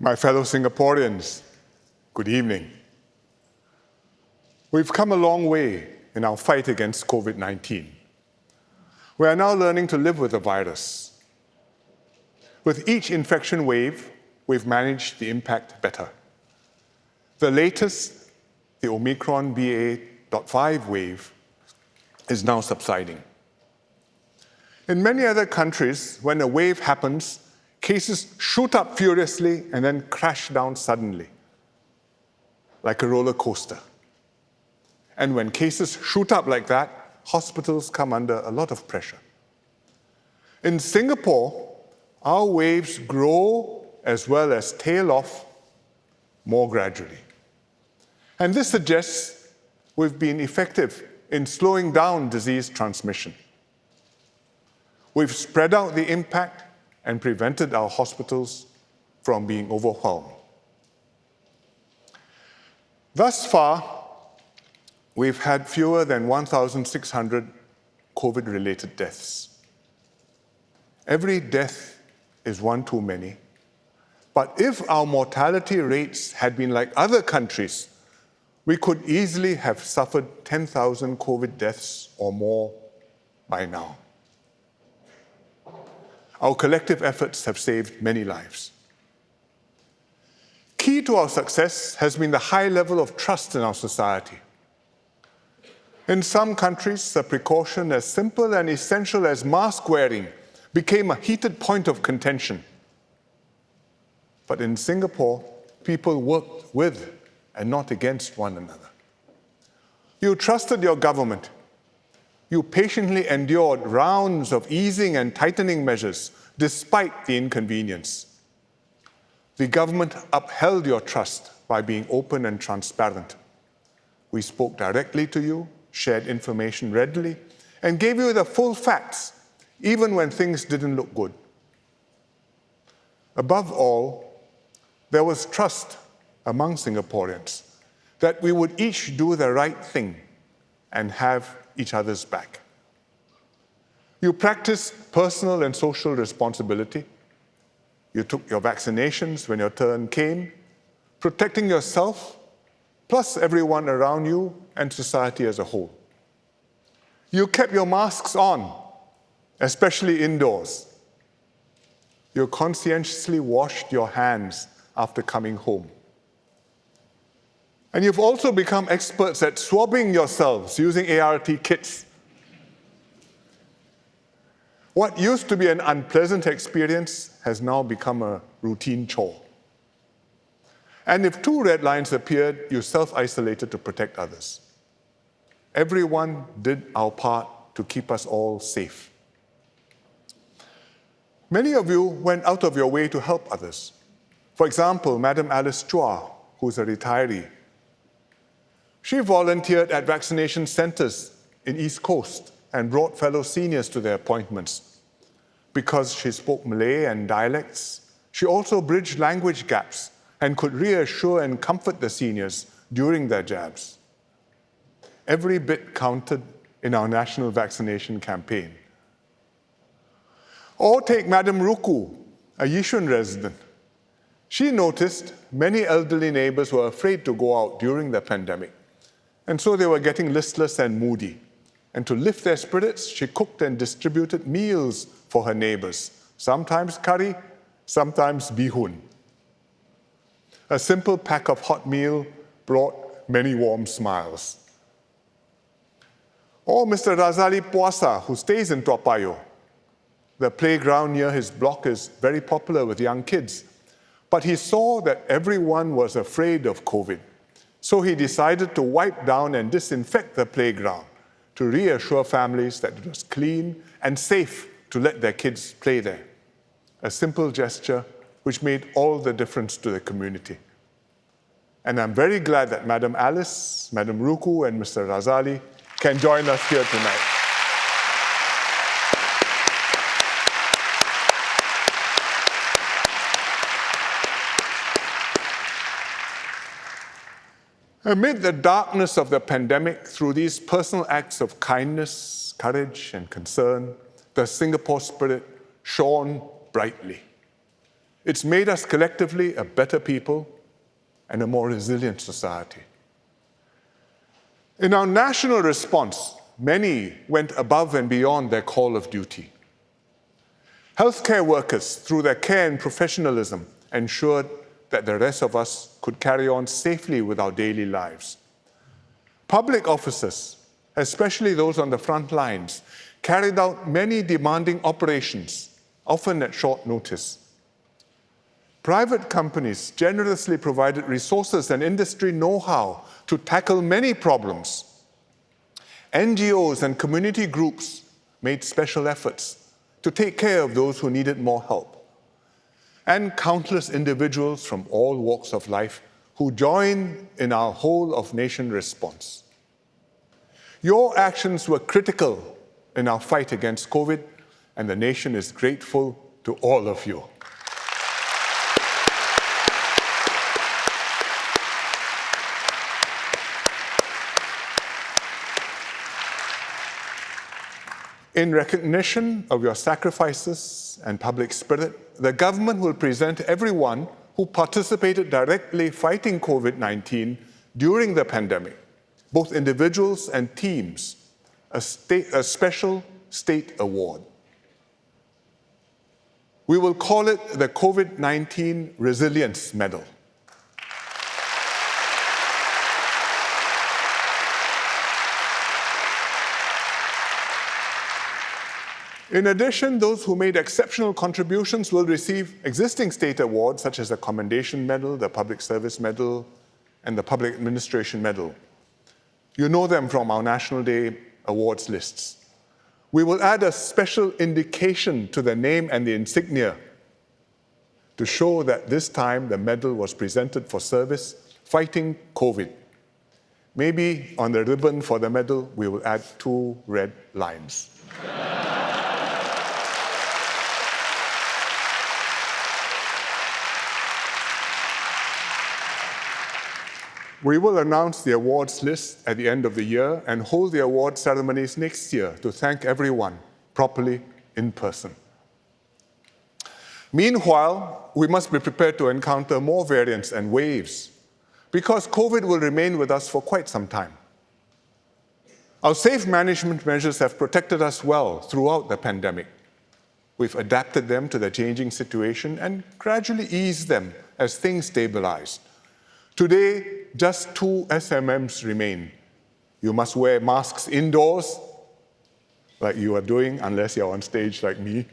My fellow Singaporeans, good evening. We've come a long way in our fight against COVID-19. We are now learning to live with the virus. With each infection wave, we've managed the impact better. The latest, the Omicron BA.5 wave, is now subsiding. In many other countries, when a wave happens, cases shoot up furiously and then crash down suddenly, like a roller coaster. And when cases shoot up like that, hospitals come under a lot of pressure. In Singapore, our waves grow as well as tail off more gradually. And this suggests we've been effective in slowing down disease transmission. We've spread out the impact and prevented our hospitals from being overwhelmed. Thus far, we've had fewer than 1,600 COVID-related deaths. Every death is one too many. But if our mortality rates had been like other countries, we could easily have suffered 10,000 COVID deaths or more by now. Our collective efforts have saved many lives. Key to our success has been the high level of trust in our society. In some countries, a precaution as simple and essential as mask wearing became a heated point of contention. But in Singapore, people worked with and not against one another. You trusted your government. You patiently endured rounds of easing and tightening measures despite the inconvenience. The government upheld your trust by being open and transparent. We spoke directly to you, shared information readily, and gave you the full facts, even when things didn't look good. Above all, there was trust among Singaporeans that we would each do the right thing and have each other's back. You practiced personal and social responsibility. You took your vaccinations when your turn came, protecting yourself, plus everyone around you and society as a whole. You kept your masks on, especially indoors. You conscientiously washed your hands after coming home. And you've also become experts at swabbing yourselves using ART kits. What used to be an unpleasant experience has now become a routine chore. And if two red lines appeared, you self-isolated to protect others. Everyone did our part to keep us all safe. Many of you went out of your way to help others. For example, Madam Alice Chua, who's a retiree. She volunteered at vaccination centers in East Coast and brought fellow seniors to their appointments. Because she spoke Malay and dialects, she also bridged language gaps and could reassure and comfort the seniors during their jabs. Every bit counted in our national vaccination campaign. Or take Madam Ruku, a Yishun resident. She noticed many elderly neighbors were afraid to go out during the pandemic, and so they were getting listless and moody. And to lift their spirits, she cooked and distributed meals for her neighbors, sometimes curry, sometimes bihun. A simple pack of hot meal brought many warm smiles. Or Mr. Razali Puasa, who stays in Toa Payoh. The playground near his block is very popular with young kids, but he saw that everyone was afraid of COVID. So he decided to wipe down and disinfect the playground to reassure families that it was clean and safe to let their kids play there. A simple gesture which made all the difference to the community. And I'm very glad that Madam Alice, Madam Ruku, and Mr. Razali can join us here tonight. Amid the darkness of the pandemic, through these personal acts of kindness, courage, and concern, the Singapore spirit shone brightly. It's made us collectively a better people and a more resilient society. In our national response, many went above and beyond their call of duty. Healthcare workers, through their care and professionalism, ensured that the rest of us could carry on safely with our daily lives. Public officers, especially those on the front lines, carried out many demanding operations, often at short notice. Private companies generously provided resources and industry know-how to tackle many problems. NGOs and community groups made special efforts to take care of those who needed more help. And countless individuals from all walks of life who joined in our whole-of-nation response. Your actions were critical in our fight against COVID, and the nation is grateful to all of you. In recognition of your sacrifices and public spirit, the government will present everyone who participated directly fighting COVID-19 during the pandemic, both individuals and teams, a special state award. We will call it the COVID-19 Resilience Medal. In addition, those who made exceptional contributions will receive existing state awards such as the Commendation Medal, the Public Service Medal, and the Public Administration Medal. You know them from our National Day awards lists. We will add a special indication to the name and the insignia to show that this time the medal was presented for service fighting COVID. Maybe on the ribbon for the medal, we will add 2 red lines. We will announce the awards list at the end of the year and hold the award ceremonies next year to thank everyone properly in person. Meanwhile, we must be prepared to encounter more variants and waves because COVID will remain with us for quite some time. Our safe management measures have protected us well throughout the pandemic. We've adapted them to the changing situation and gradually eased them as things stabilize. Today, just 2 SMMs remain. You must wear masks indoors, like you are doing, unless you're on stage like me.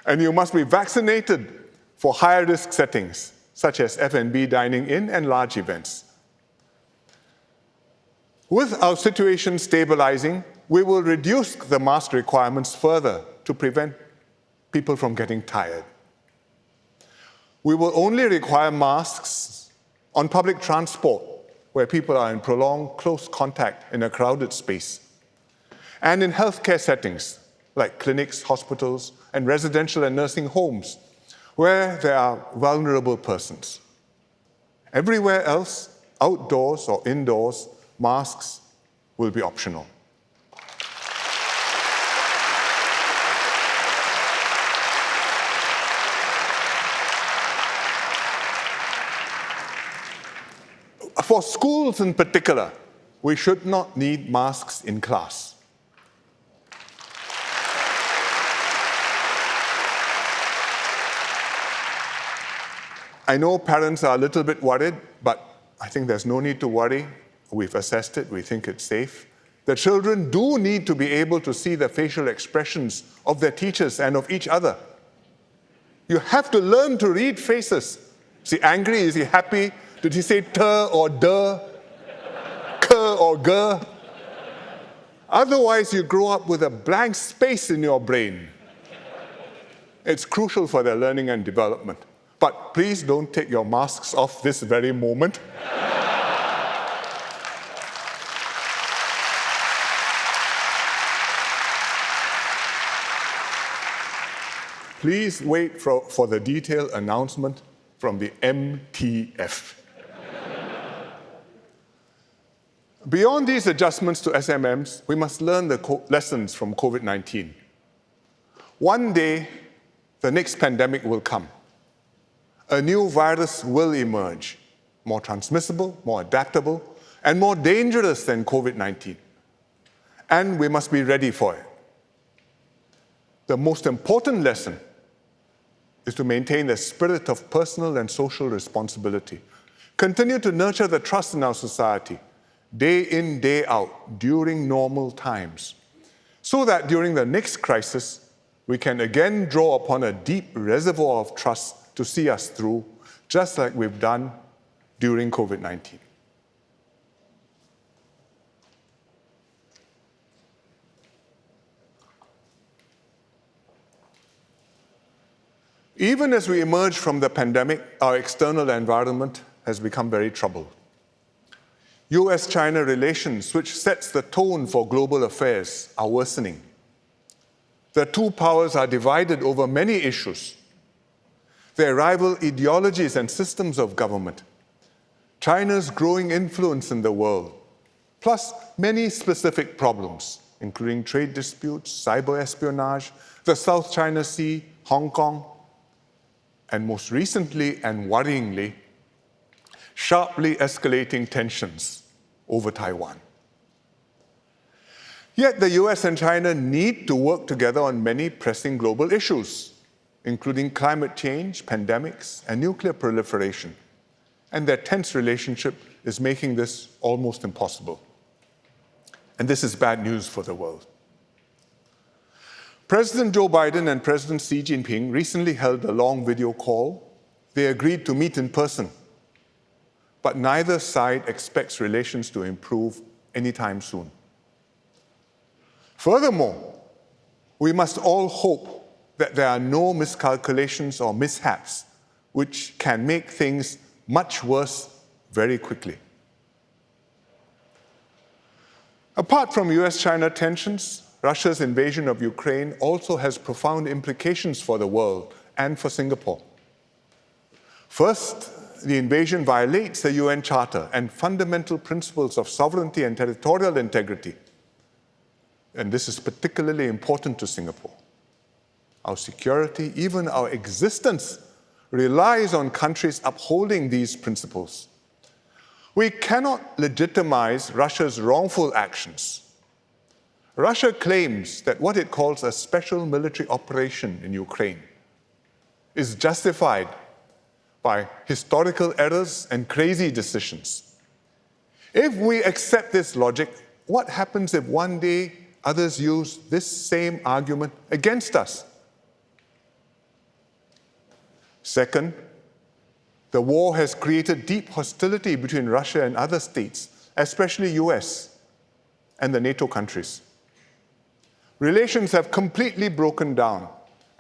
And you must be vaccinated for higher risk settings, such as F&B dining in and large events. With our situation stabilizing, we will reduce the mask requirements further to prevent people from getting tired. We will only require masks on public transport, where people are in prolonged close contact in a crowded space, and in healthcare settings, like clinics, hospitals, and residential and nursing homes, where there are vulnerable persons. Everywhere else, outdoors or indoors, masks will be optional. For schools in particular, we should not need masks in class. I know parents are a little bit worried, but I think there's no need to worry. We've assessed it, we think it's safe. The children do need to be able to see the facial expressions of their teachers and of each other. You have to learn to read faces. Is he angry? Is he happy? Did he say ter or der? Ker or ger? Otherwise, you grow up with a blank space in your brain. It's crucial for their learning and development. But please don't take your masks off this very moment. Please wait for the detailed announcement from the MTF. Beyond these adjustments to SMMs, we must learn the lessons from COVID-19. One day, the next pandemic will come. A new virus will emerge, more transmissible, more adaptable, and more dangerous than COVID-19. And we must be ready for it. The most important lesson is to maintain a spirit of personal and social responsibility. Continue to nurture the trust in our society, day in, day out, during normal times, so that during the next crisis, we can again draw upon a deep reservoir of trust to see us through, just like we've done during COVID-19. Even as we emerge from the pandemic, our external environment has become very troubled. US-China relations, which sets the tone for global affairs, are worsening. The two powers are divided over many issues. Their rival ideologies and systems of government, China's growing influence in the world, plus many specific problems, including trade disputes, cyber espionage, the South China Sea, Hong Kong, and most recently and worryingly, sharply escalating tensions over Taiwan. Yet the US and China need to work together on many pressing global issues, including climate change, pandemics, and nuclear proliferation. And their tense relationship is making this almost impossible. And this is bad news for the world. President Joe Biden and President Xi Jinping recently held a long video call. They agreed to meet in person, but neither side expects relations to improve anytime soon. Furthermore, we must all hope that there are no miscalculations or mishaps which can make things much worse very quickly. Apart from US-China tensions, Russia's invasion of Ukraine also has profound implications for the world and for Singapore. First, the invasion violates the UN Charter and fundamental principles of sovereignty and territorial integrity. And this is particularly important to Singapore. Our security, even our existence, relies on countries upholding these principles. We cannot legitimize Russia's wrongful actions. Russia claims that what it calls a special military operation in Ukraine is justified by historical errors and crazy decisions. If we accept this logic, what happens if one day others use this same argument against us? Second, the war has created deep hostility between Russia and other states, especially US and the NATO countries. Relations have completely broken down,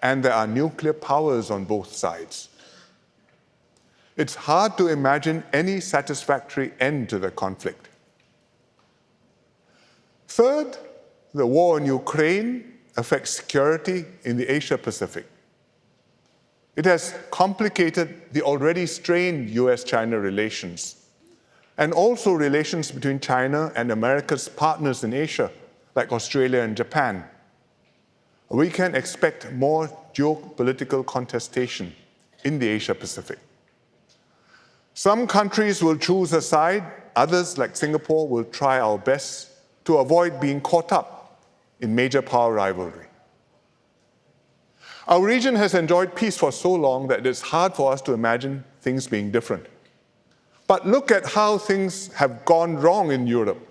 and there are nuclear powers on both sides. It's hard to imagine any satisfactory end to the conflict. Third, the war in Ukraine affects security in the Asia-Pacific. It has complicated the already strained US-China relations, and also relations between China and America's partners in Asia, like Australia and Japan. We can expect more geopolitical contestation in the Asia-Pacific. Some countries will choose a side, others, like Singapore, will try our best to avoid being caught up in major power rivalry. Our region has enjoyed peace for so long that it's hard for us to imagine things being different. But look at how things have gone wrong in Europe.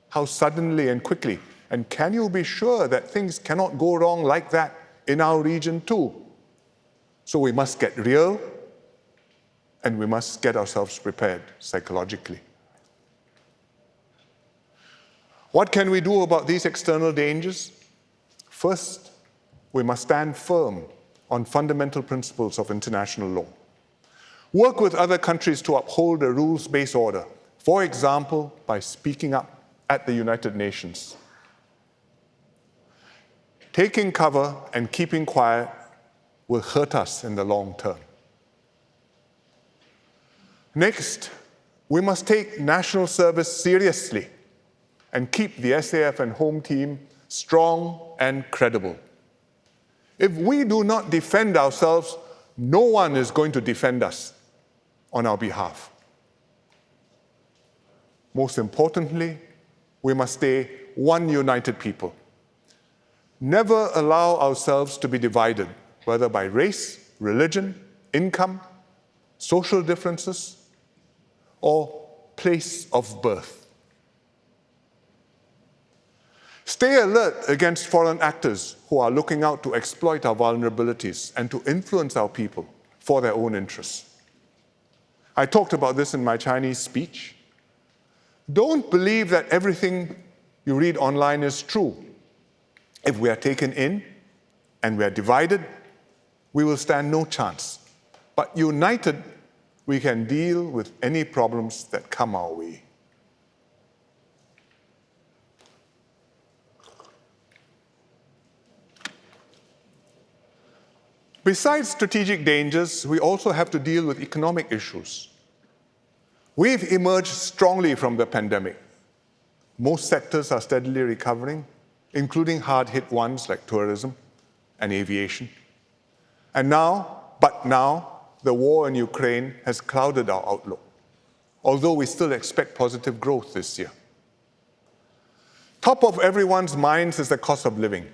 How suddenly and quickly. And can you be sure that things cannot go wrong like that in our region too? So we must get real, and we must get ourselves prepared psychologically. What can we do about these external dangers? First, we must stand firm on fundamental principles of international law. Work with other countries to uphold a rules-based order, for example, by speaking up at the United Nations. Taking cover and keeping quiet will hurt us in the long term. Next, we must take national service seriously and keep the SAF and Home Team strong and credible. If we do not defend ourselves, no one is going to defend us on our behalf. Most importantly, we must stay one united people. Never allow ourselves to be divided, whether by race, religion, income, social differences, or place of birth. Stay alert against foreign actors who are looking out to exploit our vulnerabilities and to influence our people for their own interests. I talked about this in my Chinese speech. Don't believe that everything you read online is true. If we are taken in and we are divided, we will stand no chance. But united, we can deal with any problems that come our way. Besides strategic dangers, we also have to deal with economic issues. We've emerged strongly from the pandemic. Most sectors are steadily recovering, including hard-hit ones like tourism and aviation. But now, the war in Ukraine has clouded our outlook, although we still expect positive growth this year. Top of everyone's minds is the cost of living.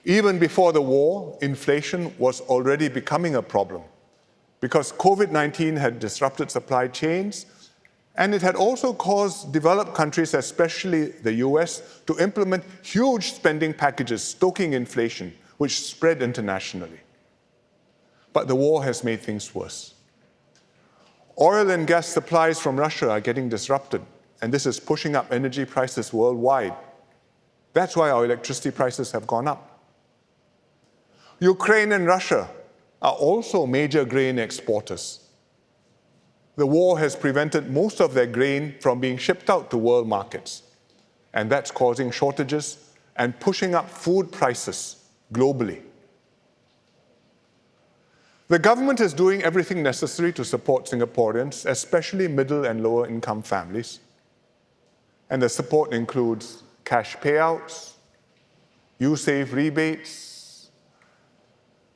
Even before the war, inflation was already becoming a problem because COVID-19 had disrupted supply chains, and it had also caused developed countries, especially the US, to implement huge spending packages, stoking inflation, which spread internationally. But the war has made things worse. Oil and gas supplies from Russia are getting disrupted, and this is pushing up energy prices worldwide. That's why our electricity prices have gone up. Ukraine and Russia are also major grain exporters. The war has prevented most of their grain from being shipped out to world markets, and that's causing shortages and pushing up food prices globally. The government is doing everything necessary to support Singaporeans, especially middle and lower income families. And the support includes cash payouts, USAVE rebates,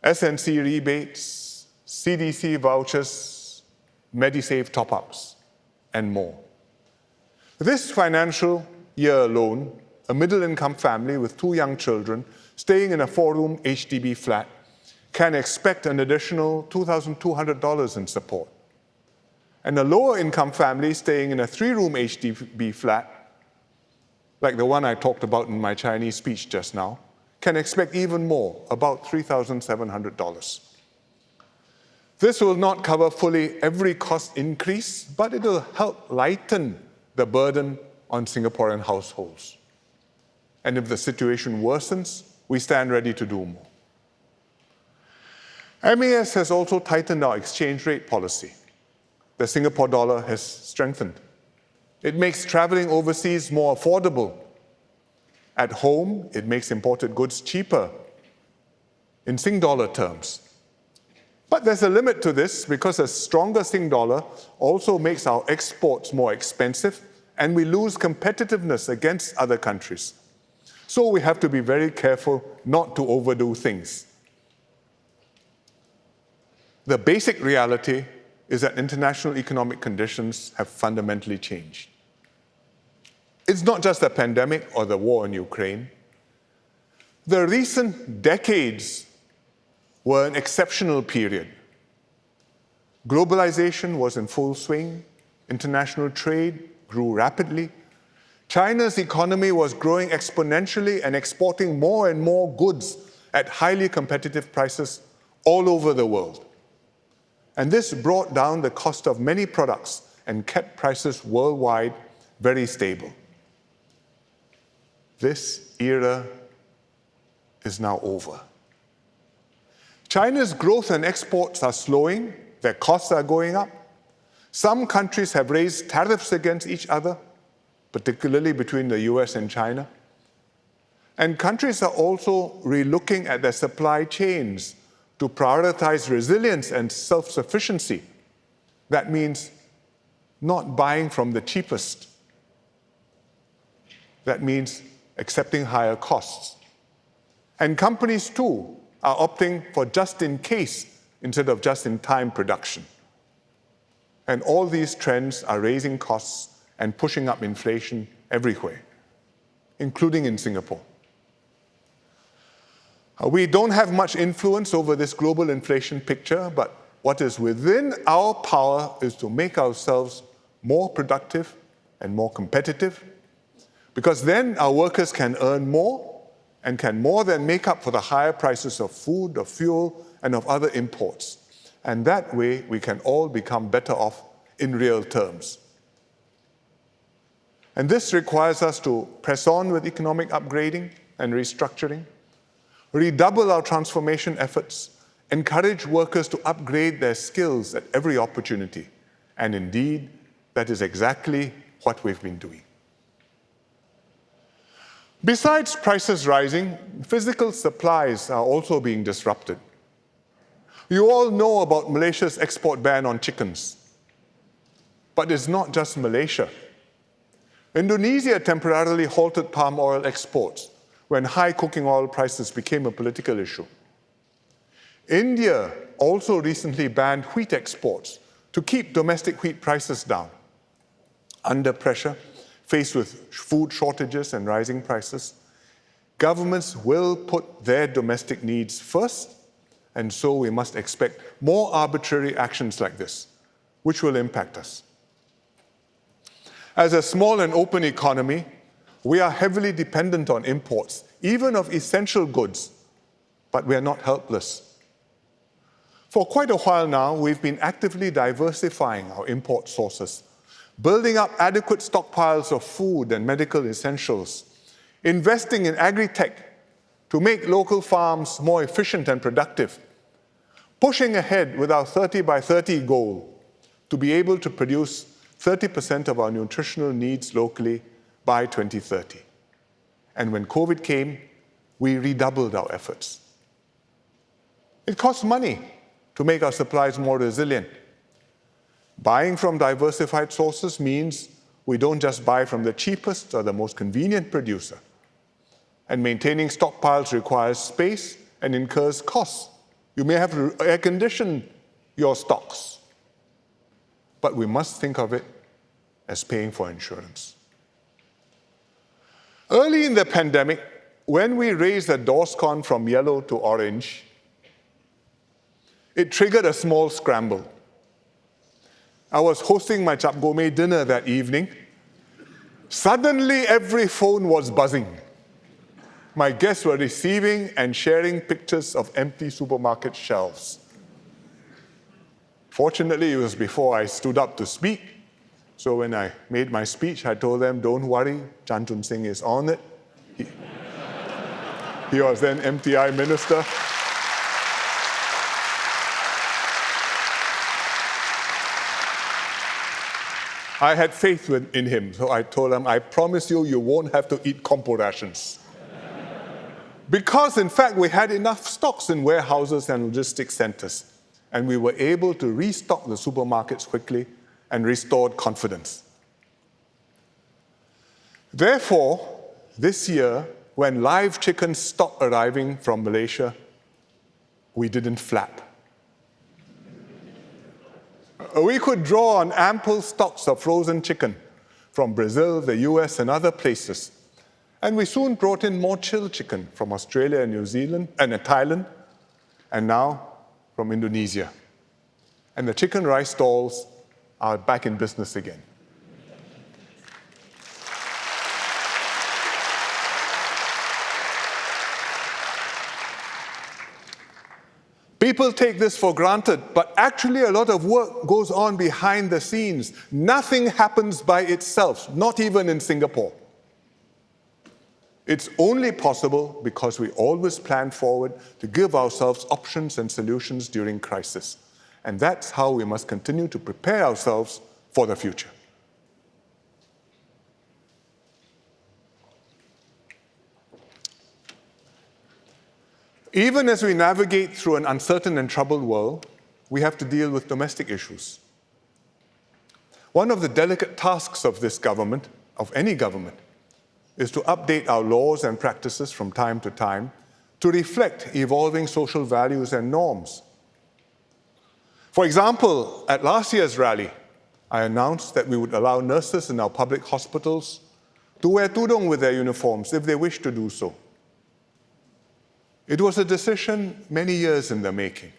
SNC rebates, CDC vouchers, Medisave top-ups, and more. This financial year alone, a middle-income family with 2 young children staying in a 4-room HDB flat can expect an additional $2,200 in support. And a lower-income family staying in a 3-room HDB flat, like the one I talked about in my Chinese speech just now, can expect even more, about $3,700. This will not cover fully every cost increase, but it will help lighten the burden on Singaporean households. And if the situation worsens, we stand ready to do more. MAS has also tightened our exchange rate policy. The Singapore dollar has strengthened. It makes traveling overseas more affordable. At home, it makes imported goods cheaper in Sing dollar terms. But there's a limit to this because a stronger Sing dollar also makes our exports more expensive and we lose competitiveness against other countries. So we have to be very careful not to overdo things. The basic reality is that international economic conditions have fundamentally changed. It's not just the pandemic or the war in Ukraine. The recent decades were an exceptional period. Globalization was in full swing. International trade grew rapidly. China's economy was growing exponentially and exporting more and more goods at highly competitive prices all over the world. And this brought down the cost of many products and kept prices worldwide very stable. This era is now over. China's growth and exports are slowing, their costs are going up. Some countries have raised tariffs against each other, particularly between the US and China. And countries are also relooking at their supply chains to prioritize resilience and self-sufficiency. That means not buying from the cheapest. That means accepting higher costs. And companies, too, are opting for just-in-case instead of just-in-time production. And all these trends are raising costs and pushing up inflation everywhere, including in Singapore. We don't have much influence over this global inflation picture, but what is within our power is to make ourselves more productive and more competitive, because then our workers can earn more and can more than make up for the higher prices of food, of fuel, and of other imports. And that way, we can all become better off in real terms. And this requires us to press on with economic upgrading and restructuring, redouble our transformation efforts, encourage workers to upgrade their skills at every opportunity. And indeed, that is exactly what we've been doing. Besides prices rising, physical supplies are also being disrupted. You all know about Malaysia's export ban on chickens. But it's not just Malaysia. Indonesia temporarily halted palm oil exports when high cooking oil prices became a political issue. India also recently banned wheat exports to keep domestic wheat prices down. Under pressure, faced with food shortages and rising prices, governments will put their domestic needs first, and so we must expect more arbitrary actions like this, which will impact us. As a small and open economy, we are heavily dependent on imports, even of essential goods, but we are not helpless. For quite a while now, we've been actively diversifying our import sources, building up adequate stockpiles of food and medical essentials, investing in agri-tech to make local farms more efficient and productive, pushing ahead with our 30 by 30 goal to be able to produce 30% of our nutritional needs locally by 2030. And when COVID came, we redoubled our efforts. It costs money to make our supplies more resilient. Buying from diversified sources means we don't just buy from the cheapest or the most convenient producer. And maintaining stockpiles requires space and incurs costs. You may have to air condition your stocks. But we must think of it as paying for insurance. Early in the pandemic, when we raised the DORSCON from yellow to orange, it triggered a small scramble. I was hosting my Cap Gourmet dinner that evening. Suddenly, every phone was buzzing. My guests were receiving and sharing pictures of empty supermarket shelves. Fortunately, it was before I stood up to speak. So when I made my speech, I told them, don't worry, Chan Chun Sing is on it. He was then MTI minister. I had faith in him, so I told him, I promise you, you won't have to eat compo rations. Because, in fact, we had enough stocks in warehouses and logistics centers, and we were able to restock the supermarkets quickly and restored confidence. Therefore, this year, when live chickens stopped arriving from Malaysia, we didn't flap. We could draw on ample stocks of frozen chicken from Brazil, the US, and other places. And we soon brought in more chilled chicken from Australia and New Zealand and Thailand, and now from Indonesia. And the chicken rice stalls are back in business again. People take this for granted, but actually a lot of work goes on behind the scenes. Nothing happens by itself, not even in Singapore. It's only possible because we always plan forward to give ourselves options and solutions during crisis. And that's how we must continue to prepare ourselves for the future. Even as we navigate through an uncertain and troubled world, we have to deal with domestic issues. One of the delicate tasks of this government, of any government, is to update our laws and practices from time to time to reflect evolving social values and norms. For example, at last year's rally, I announced that we would allow nurses in our public hospitals to wear tudung with their uniforms if they wish to do so. It was a decision many years in the making.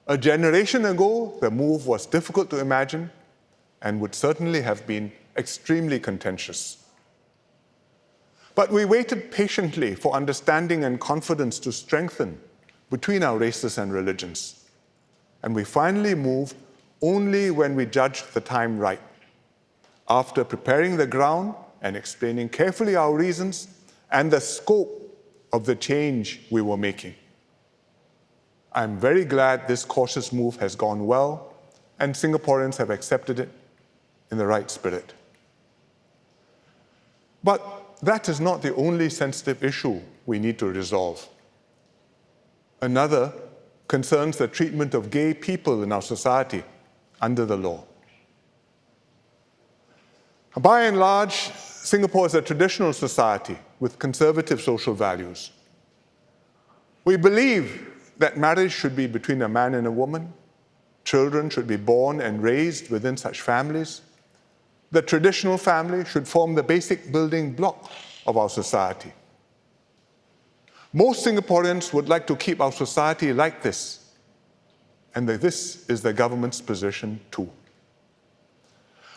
A generation ago, the move was difficult to imagine and would certainly have been extremely contentious. But we waited patiently for understanding and confidence to strengthen between our races and religions. And we finally moved only when we judged the time right, after preparing the ground and explaining carefully our reasons and the scope of the change we were making. I'm very glad this cautious move has gone well and Singaporeans have accepted it in the right spirit. But that is not the only sensitive issue we need to resolve. Another concerns the treatment of gay people in our society under the law. By and large, Singapore is a traditional society with conservative social values. We believe that marriage should be between a man and a woman. Children should be born and raised within such families. The traditional family should form the basic building block of our society. Most Singaporeans would like to keep our society like this, and this is the government's position too.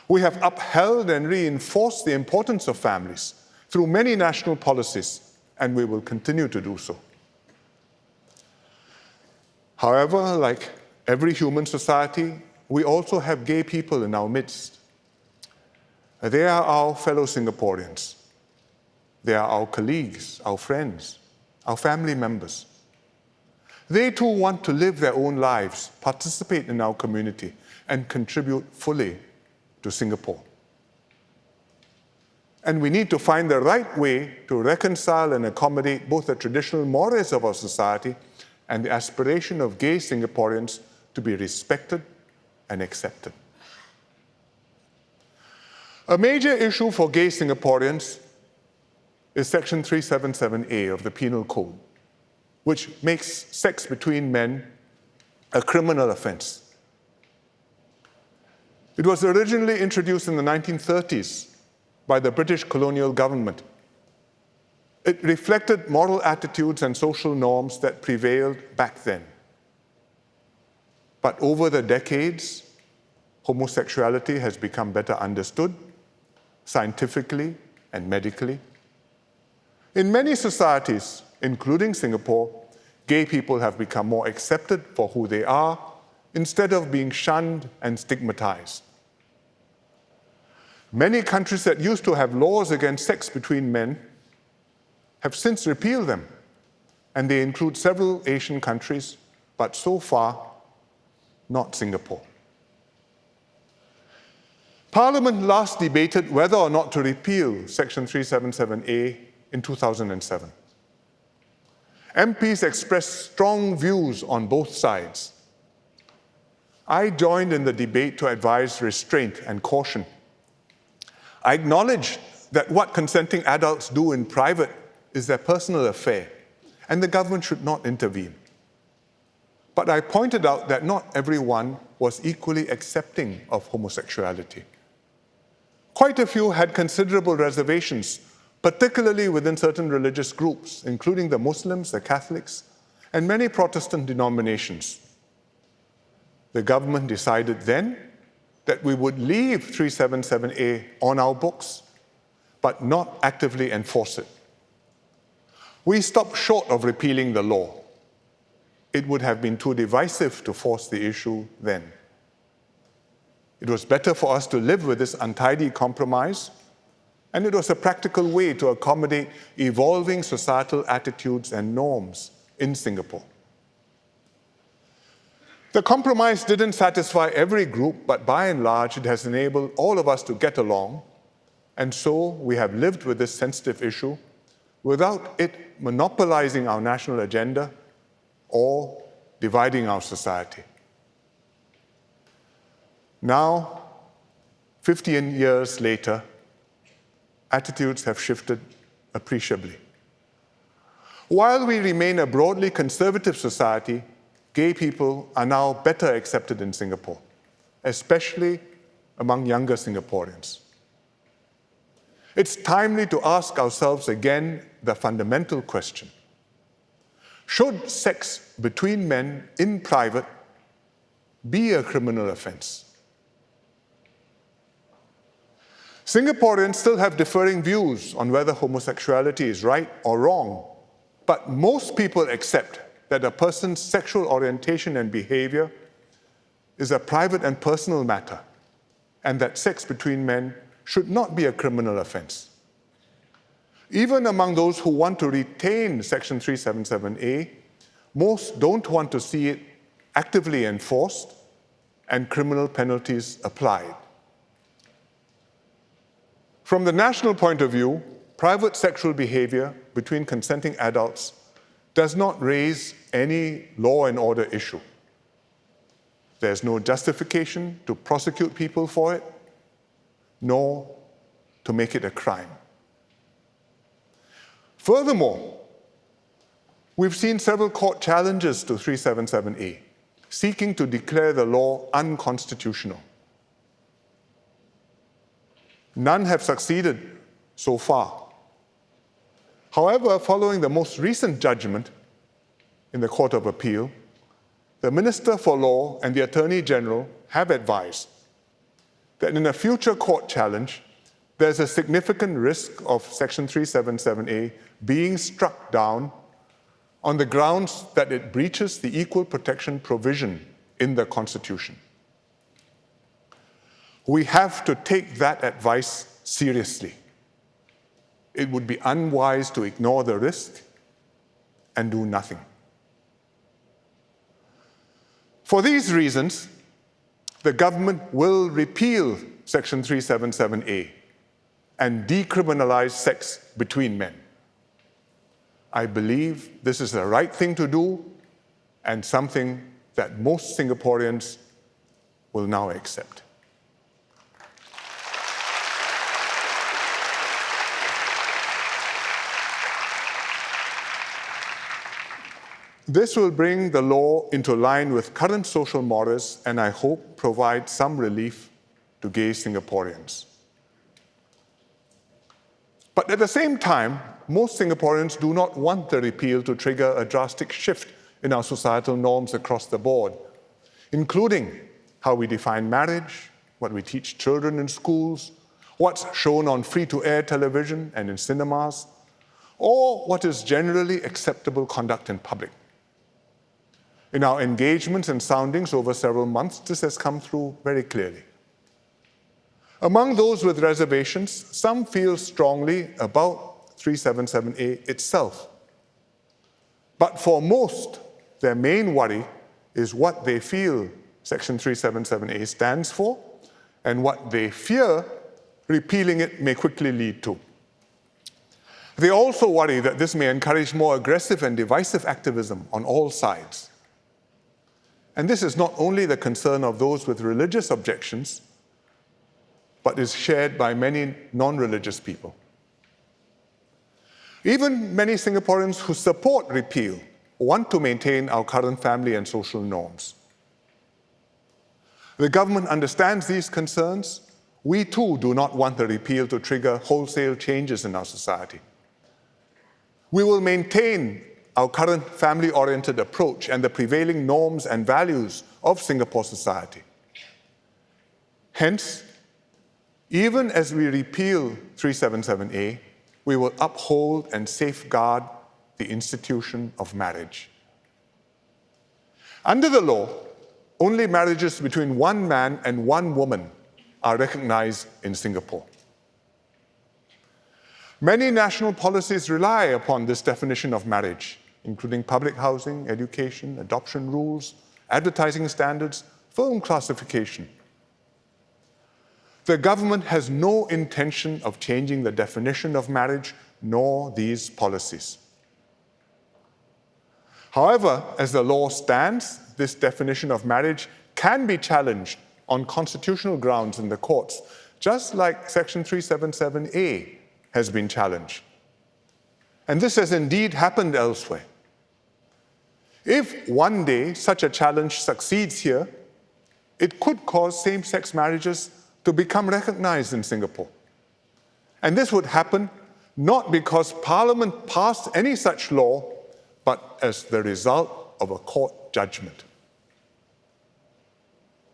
We have upheld and reinforced the importance of families through many national policies, and we will continue to do so. However, like every human society, we also have gay people in our midst. They are our fellow Singaporeans. They are our colleagues, our friends, our family members. They too want to live their own lives, participate in our community, and contribute fully to Singapore. And we need to find the right way to reconcile and accommodate both the traditional mores of our society and the aspiration of gay Singaporeans to be respected and accepted. A major issue for gay Singaporeans is Section 377A of the Penal Code, which makes sex between men a criminal offense. It was originally introduced in the 1930s by the British colonial government. It reflected moral attitudes and social norms that prevailed back then. But over the decades, homosexuality has become better understood, scientifically and medically. In many societies, including Singapore, gay people have become more accepted for who they are instead of being shunned and stigmatized. Many countries that used to have laws against sex between men have since repealed them, and they include several Asian countries, but so far, not Singapore. Parliament last debated whether or not to repeal Section 377A in 2007. MPs expressed strong views on both sides. I joined in the debate to advise restraint and caution. I acknowledge that what consenting adults do in private is their personal affair, and the government should not intervene. But I pointed out that not everyone was equally accepting of homosexuality. Quite a few had considerable reservations, particularly within certain religious groups, including the Muslims, the Catholics, and many Protestant denominations. The government decided then that we would leave 377A on our books, but not actively enforce it. We stopped short of repealing the law. It would have been too divisive to force the issue then. It was better for us to live with this untidy compromise, and it was a practical way to accommodate evolving societal attitudes and norms in Singapore. The compromise didn't satisfy every group, but by and large, it has enabled all of us to get along, and so we have lived with this sensitive issue without it monopolizing our national agenda or dividing our society. Now, 15 years later, attitudes have shifted appreciably. While we remain a broadly conservative society, gay people are now better accepted in Singapore, especially among younger Singaporeans. It's timely to ask ourselves again the fundamental question: should sex between men in private be a criminal offense? Singaporeans still have differing views on whether homosexuality is right or wrong, but most people accept that a person's sexual orientation and behavior is a private and personal matter, and that sex between men should not be a criminal offense. Even among those who want to retain Section 377A, most don't want to see it actively enforced and criminal penalties applied. From the national point of view, private sexual behavior between consenting adults does not raise any law and order issue. There's no justification to prosecute people for it, nor to make it a crime. Furthermore, we've seen several court challenges to 377A, seeking to declare the law unconstitutional. None have succeeded so far. However, following the most recent judgment in the Court of Appeal, the Minister for Law and the Attorney General have advised that in a future court challenge, there's a significant risk of Section 377A being struck down on the grounds that it breaches the equal protection provision in the Constitution. We have to take that advice seriously. It would be unwise to ignore the risk and do nothing. For these reasons, the government will repeal Section 377A and decriminalize sex between men. I believe this is the right thing to do and something that most Singaporeans will now accept. This will bring the law into line with current social mores and I hope provide some relief to gay Singaporeans. But at the same time, most Singaporeans do not want the repeal to trigger a drastic shift in our societal norms across the board, including how we define marriage, what we teach children in schools, what's shown on free-to-air television and in cinemas, or what is generally acceptable conduct in public. In our engagements and soundings over several months, this has come through very clearly. Among those with reservations, some feel strongly about 377A itself. But for most, their main worry is what they feel Section 377A stands for and what they fear repealing it may quickly lead to. They also worry that this may encourage more aggressive and divisive activism on all sides. And this is not only the concern of those with religious objections, but is shared by many non-religious people. Even many Singaporeans who support repeal want to maintain our current family and social norms. The government understands these concerns. We too do not want the repeal to trigger wholesale changes in our society. We will maintain our current family-oriented approach and the prevailing norms and values of Singapore society. Hence, even as we repeal 377A, we will uphold and safeguard the institution of marriage. Under the law, only marriages between one man and one woman are recognized in Singapore. Many national policies rely upon this definition of marriage, including public housing, education, adoption rules, advertising standards, film classification. The government has no intention of changing the definition of marriage, nor these policies. However, as the law stands, this definition of marriage can be challenged on constitutional grounds in the courts, just like Section 377A has been challenged. And this has indeed happened elsewhere. If one day such a challenge succeeds here, it could cause same-sex marriages to become recognized in Singapore. And this would happen not because Parliament passed any such law, but as the result of a court judgment.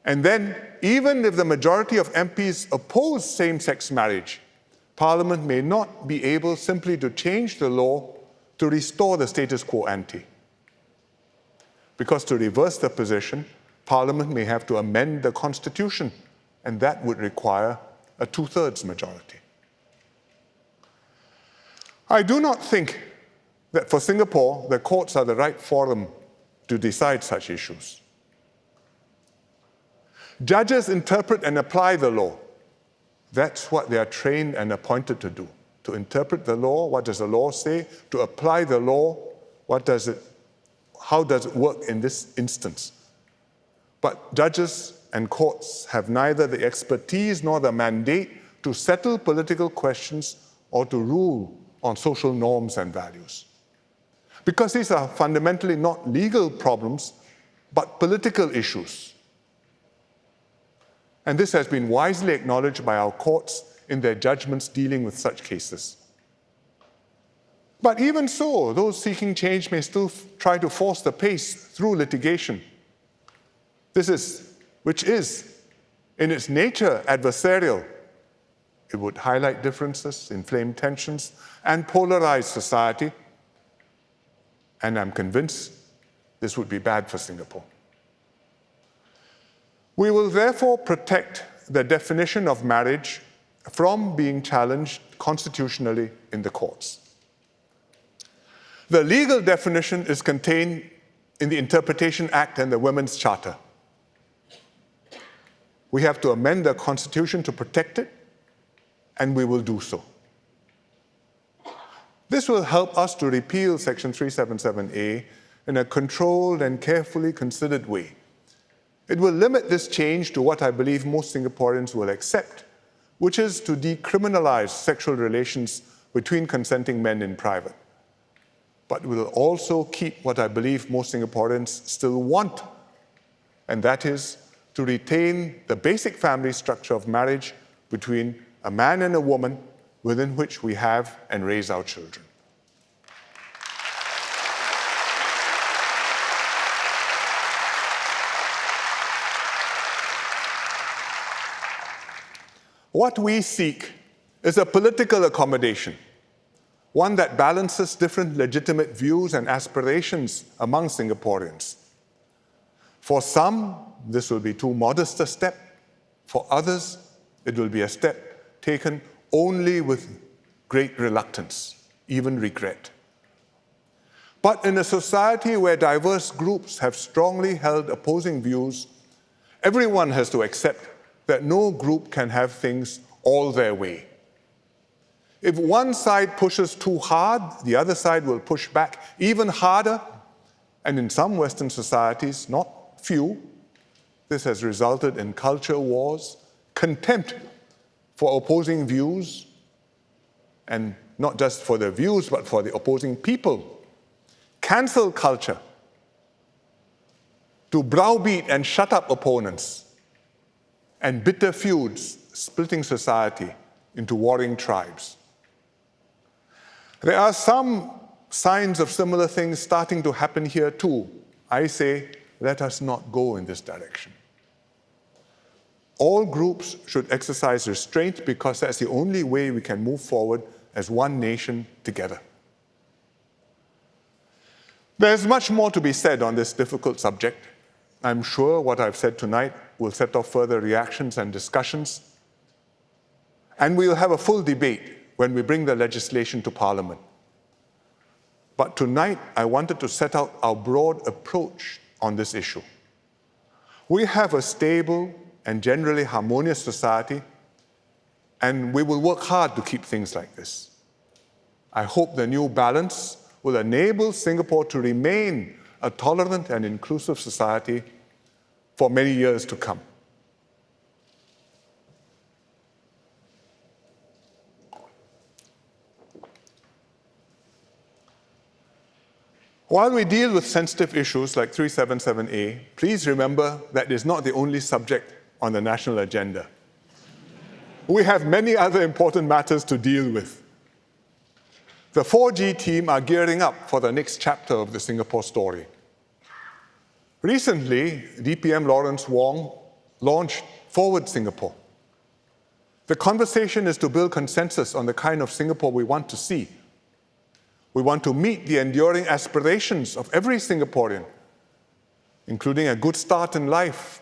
And then, even if the majority of MPs oppose same-sex marriage, Parliament may not be able simply to change the law to restore the status quo ante. Because to reverse the position, Parliament may have to amend the Constitution, and that would require a two-thirds majority. I do not think that for Singapore, the courts are the right forum to decide such issues. Judges interpret and apply the law. That's what they are trained and appointed to do. To interpret the law, what does the law say? To apply the law, how does it work in this instance? But judges and courts have neither the expertise nor the mandate to settle political questions or to rule on social norms and values. Because these are fundamentally not legal problems, but political issues. And this has been wisely acknowledged by our courts in their judgments dealing with such cases. But even so, those seeking change may still try to force the pace through litigation. Which is, in its nature, adversarial. It would highlight differences, inflame tensions, and polarize society. And I'm convinced this would be bad for Singapore. We will therefore protect the definition of marriage from being challenged constitutionally in the courts. The legal definition is contained in the Interpretation Act and the Women's Charter. We have to amend the Constitution to protect it, and we will do so. This will help us to repeal Section 377A in a controlled and carefully considered way. It will limit this change to what I believe most Singaporeans will accept, which is to decriminalize sexual relations between consenting men in private. But will also keep what I believe most Singaporeans still want, and that is to retain the basic family structure of marriage between a man and a woman within which we have and raise our children. What we seek is a political accommodation, one that balances different legitimate views and aspirations among Singaporeans. For some, this will be too modest a step. For others, it will be a step taken only with great reluctance, even regret. But in a society where diverse groups have strongly held opposing views, everyone has to accept that no group can have things all their way. If one side pushes too hard, the other side will push back even harder. And in some Western societies, not few, this has resulted in culture wars, contempt for opposing views, and not just for the views, but for the opposing people. Cancel culture, to browbeat and shut up opponents, and bitter feuds splitting society into warring tribes. There are some signs of similar things starting to happen here too. I say, let us not go in this direction. All groups should exercise restraint because that's the only way we can move forward as one nation together. There's much more to be said on this difficult subject. I'm sure what I've said tonight will set off further reactions and discussions. And we'll have a full debate when we bring the legislation to Parliament. But tonight, I wanted to set out our broad approach on this issue. We have a stable and generally harmonious society, and we will work hard to keep things like this. I hope the new balance will enable Singapore to remain a tolerant and inclusive society for many years to come. While we deal with sensitive issues like 377A, please remember that it is not the only subject on the national agenda. We have many other important matters to deal with. The 4G team are gearing up for the next chapter of the Singapore story. Recently, DPM Lawrence Wong launched Forward Singapore. The conversation is to build consensus on the kind of Singapore we want to see. We want to meet the enduring aspirations of every Singaporean, including a good start in life,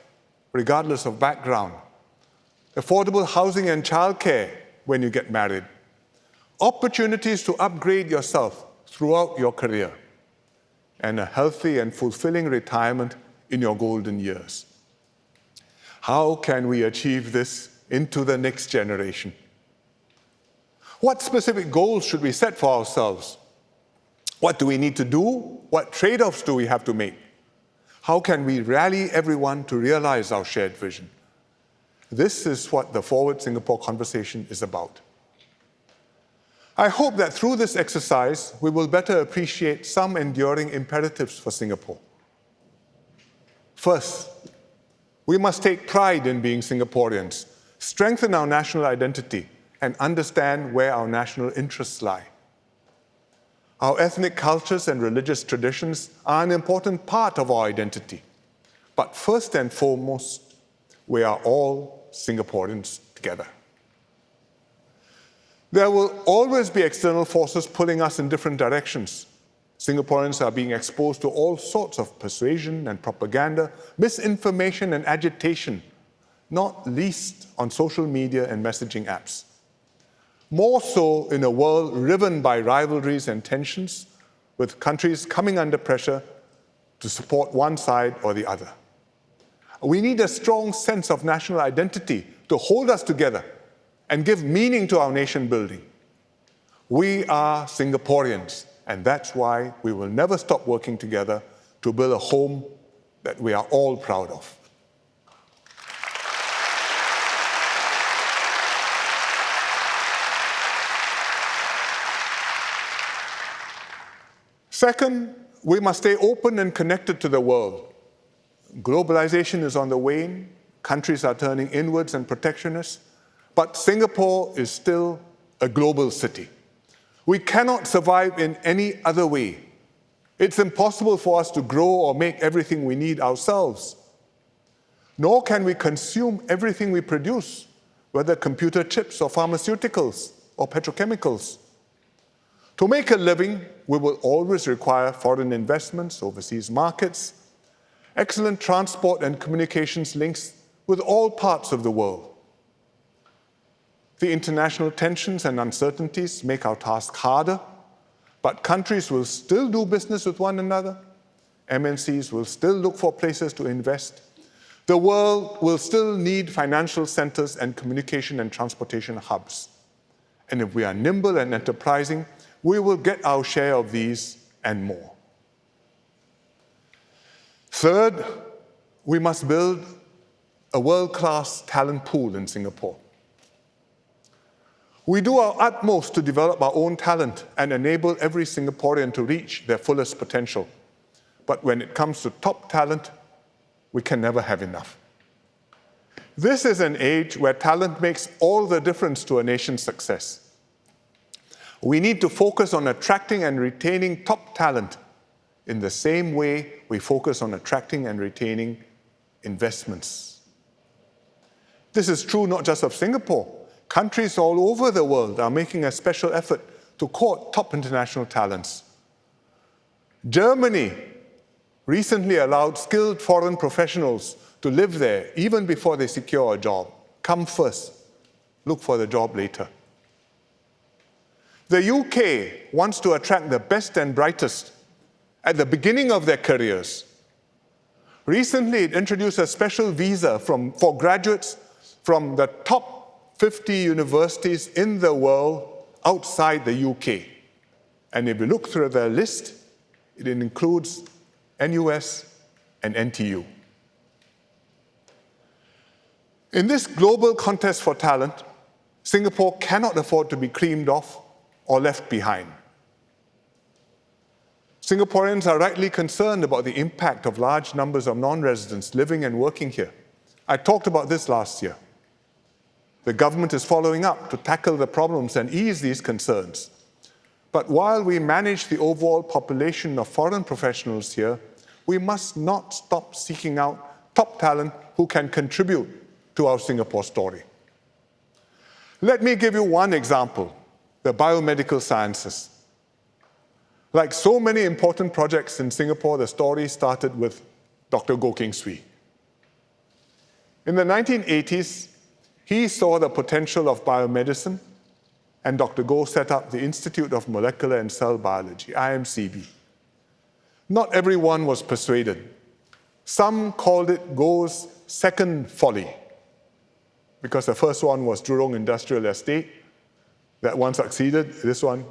regardless of background, affordable housing and childcare when you get married, opportunities to upgrade yourself throughout your career, and a healthy and fulfilling retirement in your golden years. How can we achieve this into the next generation? What specific goals should we set for ourselves? What do we need to do? What trade-offs do we have to make? How can we rally everyone to realize our shared vision? This is what the Forward Singapore conversation is about. I hope that through this exercise, we will better appreciate some enduring imperatives for Singapore. First, we must take pride in being Singaporeans, strengthen our national identity, and understand where our national interests lie. Our ethnic cultures and religious traditions are an important part of our identity. But first and foremost, we are all Singaporeans together. There will always be external forces pulling us in different directions. Singaporeans are being exposed to all sorts of persuasion and propaganda, misinformation and agitation, not least on social media and messaging apps. More so in a world riven by rivalries and tensions, with countries coming under pressure to support one side or the other. We need a strong sense of national identity to hold us together and give meaning to our nation building. We are Singaporeans, and that's why we will never stop working together to build a home that we are all proud of. Second, we must stay open and connected to the world. Globalization is on the wane, countries are turning inwards and protectionist, but Singapore is still a global city. We cannot survive in any other way. It's impossible for us to grow or make everything we need ourselves. Nor can we consume everything we produce, whether computer chips or pharmaceuticals or petrochemicals. To make a living, we will always require foreign investments, overseas markets, excellent transport and communications links with all parts of the world. The international tensions and uncertainties make our task harder, but countries will still do business with one another. MNCs will still look for places to invest. The world will still need financial centers and communication and transportation hubs. And if we are nimble and enterprising, we will get our share of these and more. Third, we must build a world-class talent pool in Singapore. We do our utmost to develop our own talent and enable every Singaporean to reach their fullest potential. But when it comes to top talent, we can never have enough. This is an age where talent makes all the difference to a nation's success. We need to focus on attracting and retaining top talent in the same way we focus on attracting and retaining investments. This is true not just of Singapore. Countries all over the world are making a special effort to court top international talents. Germany recently allowed skilled foreign professionals to live there even before they secure a job. Come first, look for the job later. The UK wants to attract the best and brightest at the beginning of their careers. Recently, it introduced a special visa for graduates from the top 50 universities in the world outside the UK. And if you look through the list, it includes NUS and NTU. In this global contest for talent, Singapore cannot afford to be creamed off or left behind. Singaporeans are rightly concerned about the impact of large numbers of non-residents living and working here. I talked about this last year. The government is following up to tackle the problems and ease these concerns. But while we manage the overall population of foreign professionals here, we must not stop seeking out top talent who can contribute to our Singapore story. Let me give you one example, the biomedical sciences. Like so many important projects in Singapore, the story started with Dr. Goh Keng Swee. In the 1980s, he saw the potential of biomedicine, and Dr. Goh set up the Institute of Molecular and Cell Biology, IMCB. Not everyone was persuaded. Some called it Goh's second folly, because the first one was Jurong Industrial Estate. That one succeeded. This one,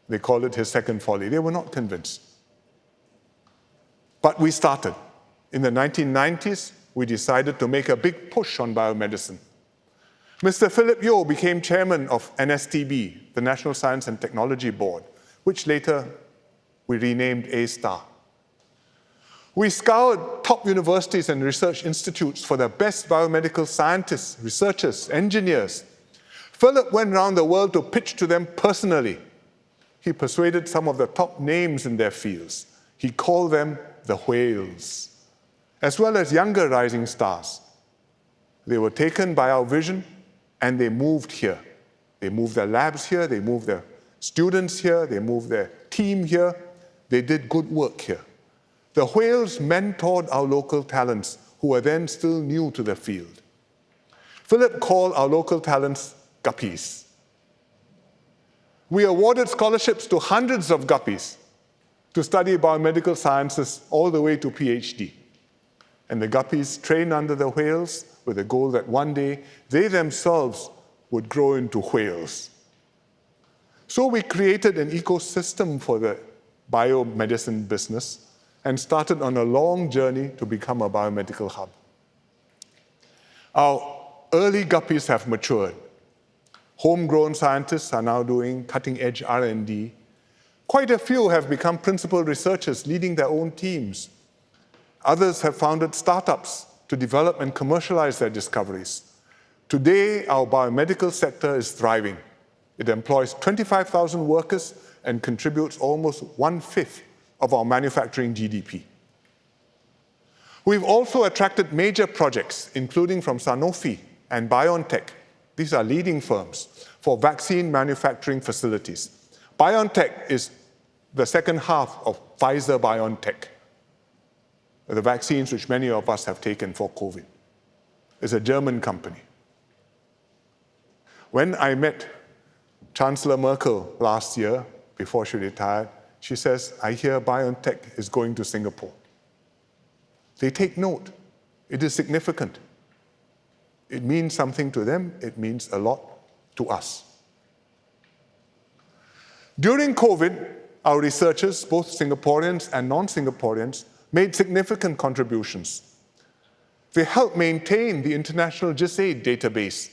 they called it his second folly. They were not convinced. But we started. In the 1990s, we decided to make a big push on biomedicine. Mr. Philip Yeo became chairman of NSTB, the National Science and Technology Board, which later we renamed A-STAR. We scoured top universities and research institutes for the best biomedical scientists, researchers, engineers. Philip went around the world to pitch to them personally. He persuaded some of the top names in their fields. He called them the whales, as well as younger rising stars. They were taken by our vision and they moved here. They moved their labs here, they moved their students here, they moved their team here. They did good work here. The whales mentored our local talents who were then still new to the field. Philip called our local talents guppies. We awarded scholarships to hundreds of guppies to study biomedical sciences all the way to PhD. And the guppies trained under the whales with the goal that one day they themselves would grow into whales. So we created an ecosystem for the biomedicine business and started on a long journey to become a biomedical hub. Our early guppies have matured. Homegrown scientists are now doing cutting-edge R&D. Quite a few have become principal researchers, leading their own teams. Others have founded startups to develop and commercialize their discoveries. Today, our biomedical sector is thriving. It employs 25,000 workers and contributes almost 1/5 of our manufacturing GDP. We've also attracted major projects, including from Sanofi and BioNTech. These are leading firms for vaccine manufacturing facilities. BioNTech is the second half of Pfizer-BioNTech, the vaccines which many of us have taken for COVID. It's a German company. When I met Chancellor Merkel last year, before she retired, she says, I hear BioNTech is going to Singapore. They take note. It is significant. It means something to them. It means a lot to us. During COVID, our researchers, both Singaporeans and non-Singaporeans, made significant contributions. They helped maintain the international GISAID database,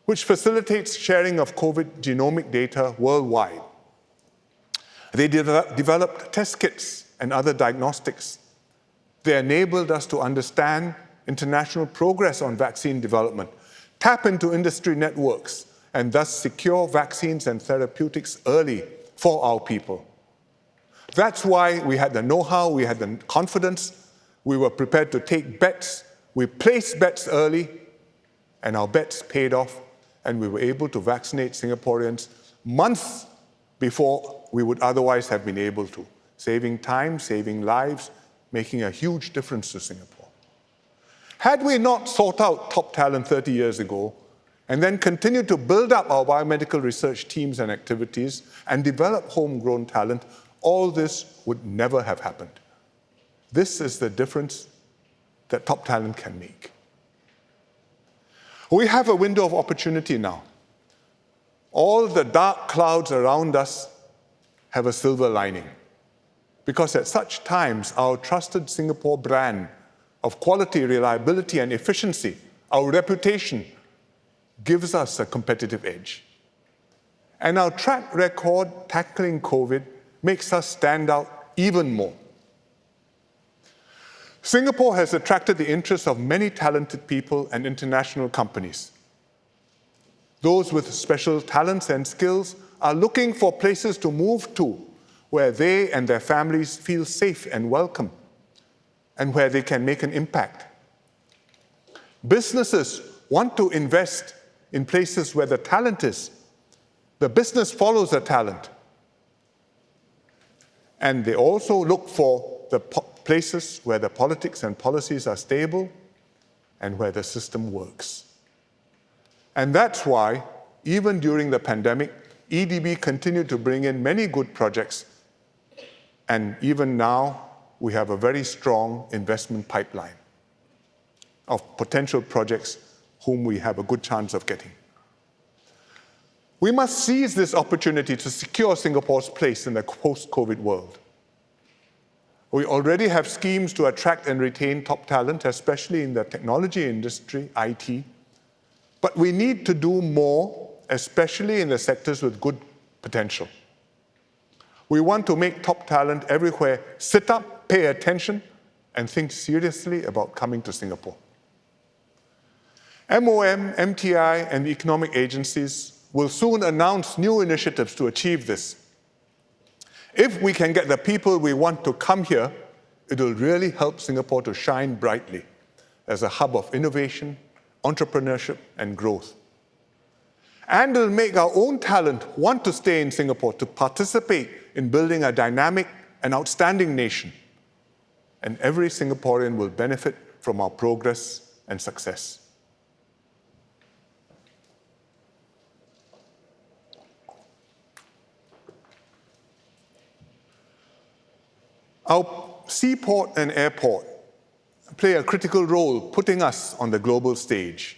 which facilitates sharing of COVID genomic data worldwide. They developed test kits and other diagnostics. They enabled us to understand international progress on vaccine development, tap into industry networks, and thus secure vaccines and therapeutics early for our people. That's why we had the know-how, we had the confidence, we were prepared to take bets, we placed bets early, and our bets paid off, and we were able to vaccinate Singaporeans months before we would otherwise have been able to, saving time, saving lives, making a huge difference to Singapore. Had we not sought out top talent 30 years ago, and then continued to build up our biomedical research teams and activities and develop homegrown talent, all this would never have happened. This is the difference that top talent can make. We have a window of opportunity now. All the dark clouds around us have a silver lining, because at such times, our trusted Singapore brand of quality, reliability, and efficiency, our reputation, gives us a competitive edge. And our track record tackling COVID makes us stand out even more. Singapore has attracted the interest of many talented people and international companies. Those with special talents and skills are looking for places to move to where they and their families feel safe and welcome, and where they can make an impact. Businesses want to invest in places where the talent is. The business follows the talent. And they also look for the places where the politics and policies are stable and where the system works. And that's why, even during the pandemic, EDB continued to bring in many good projects. And even now, we have a very strong investment pipeline of potential projects whom we have a good chance of getting. We must seize this opportunity to secure Singapore's place in the post-COVID world. We already have schemes to attract and retain top talent, especially in the technology industry, IT. But we need to do more, especially in the sectors with good potential. We want to make top talent everywhere sit up, pay attention, and think seriously about coming to Singapore. MOM, MTI, and the economic agencies will soon announce new initiatives to achieve this. If we can get the people we want to come here, it will really help Singapore to shine brightly as a hub of innovation, entrepreneurship, and growth. And it will make our own talent want to stay in Singapore to participate in building a dynamic and outstanding nation. And every Singaporean will benefit from our progress and success. Our seaport and airport play a critical role putting us on the global stage.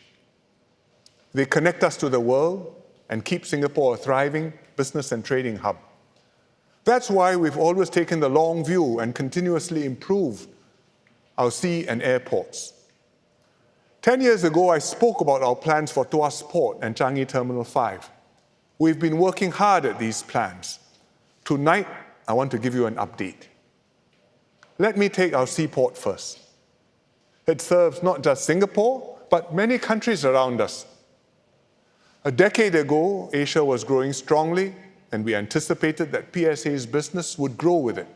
They connect us to the world and keep Singapore a thriving business and trading hub. That's why we've always taken the long view and continuously improved our sea and airports. 10 years ago, I spoke about our plans for Tuas Port and Changi Terminal 5. We've been working hard at these plans. Tonight, I want to give you an update. Let me take our seaport first. It serves not just Singapore, but many countries around us. A decade ago, Asia was growing strongly, and we anticipated that PSA's business would grow with it.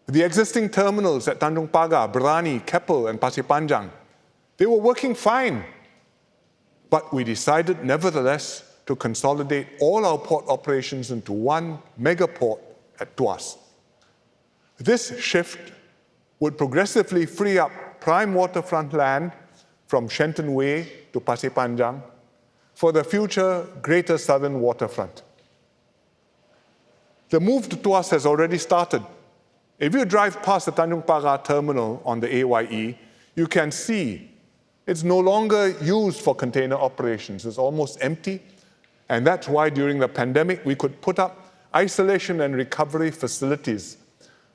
The existing terminals at Tanjong Pagar, Brani, Keppel, and Pasir Panjang, they were working fine. But we decided, nevertheless, to consolidate all our port operations into one mega port at Tuas. This shift would progressively free up prime waterfront land from Shenton Way to Pasir Panjang for the future Greater Southern Waterfront. The move to Tuas has already started. If you drive past the Tanjong Pagar terminal on the AYE, you can see it's no longer used for container operations. It's almost empty. And that's why during the pandemic, we could put up isolation and recovery facilities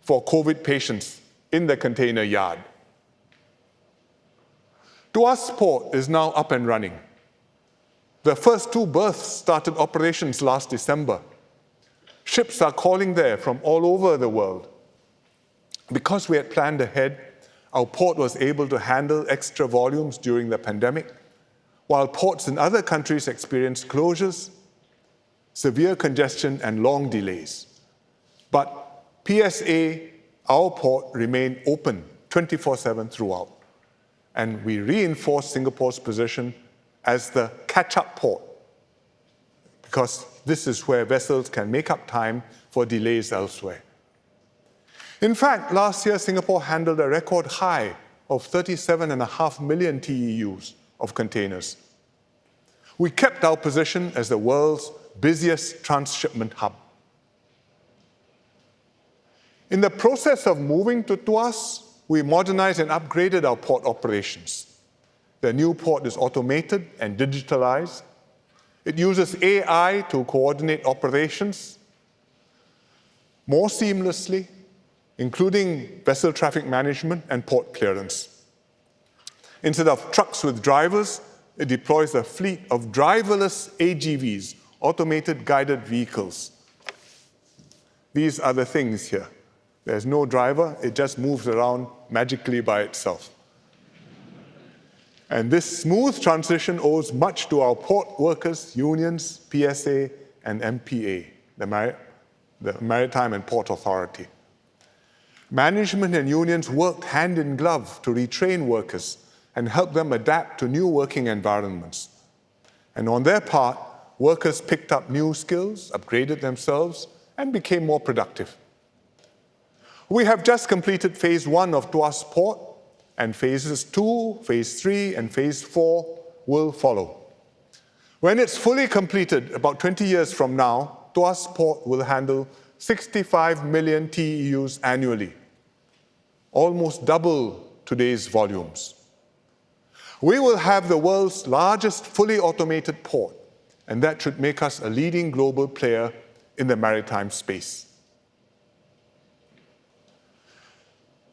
for COVID patients in the container yard. Tuas Port is now up and running. The first 2 berths started operations last December. Ships are calling there from all over the world. Because we had planned ahead, our port was able to handle extra volumes during the pandemic, while ports in other countries experienced closures, severe congestion, and long delays. But PSA, our port, remained open 24/7 throughout, and we reinforced Singapore's position as the catch-up port, because this is where vessels can make up time for delays elsewhere. In fact, last year, Singapore handled a record high of 37.5 million TEUs of containers. We kept our position as the world's busiest transshipment hub. In the process of moving to Tuas, we modernized and upgraded our port operations. The new port is automated and digitalized. It uses AI to coordinate operations more seamlessly, including vessel traffic management and port clearance. Instead of trucks with drivers, it deploys a fleet of driverless AGVs, automated guided vehicles. These are the things here. There's no driver, it just moves around magically by itself. And this smooth transition owes much to our port workers, unions, PSA, and MPA, the Maritime and Port Authority. Management and unions worked hand in glove to retrain workers and help them adapt to new working environments. And on their part, workers picked up new skills, upgraded themselves, and became more productive. We have just completed phase 1 of Tuas Port, and phases 2, phase 3, and phase 4 will follow. When it's fully completed, about 20 years from now, Tuas Port will handle 65 million TEUs annually, almost double today's volumes. We will have the world's largest fully automated port, and that should make us a leading global player in the maritime space.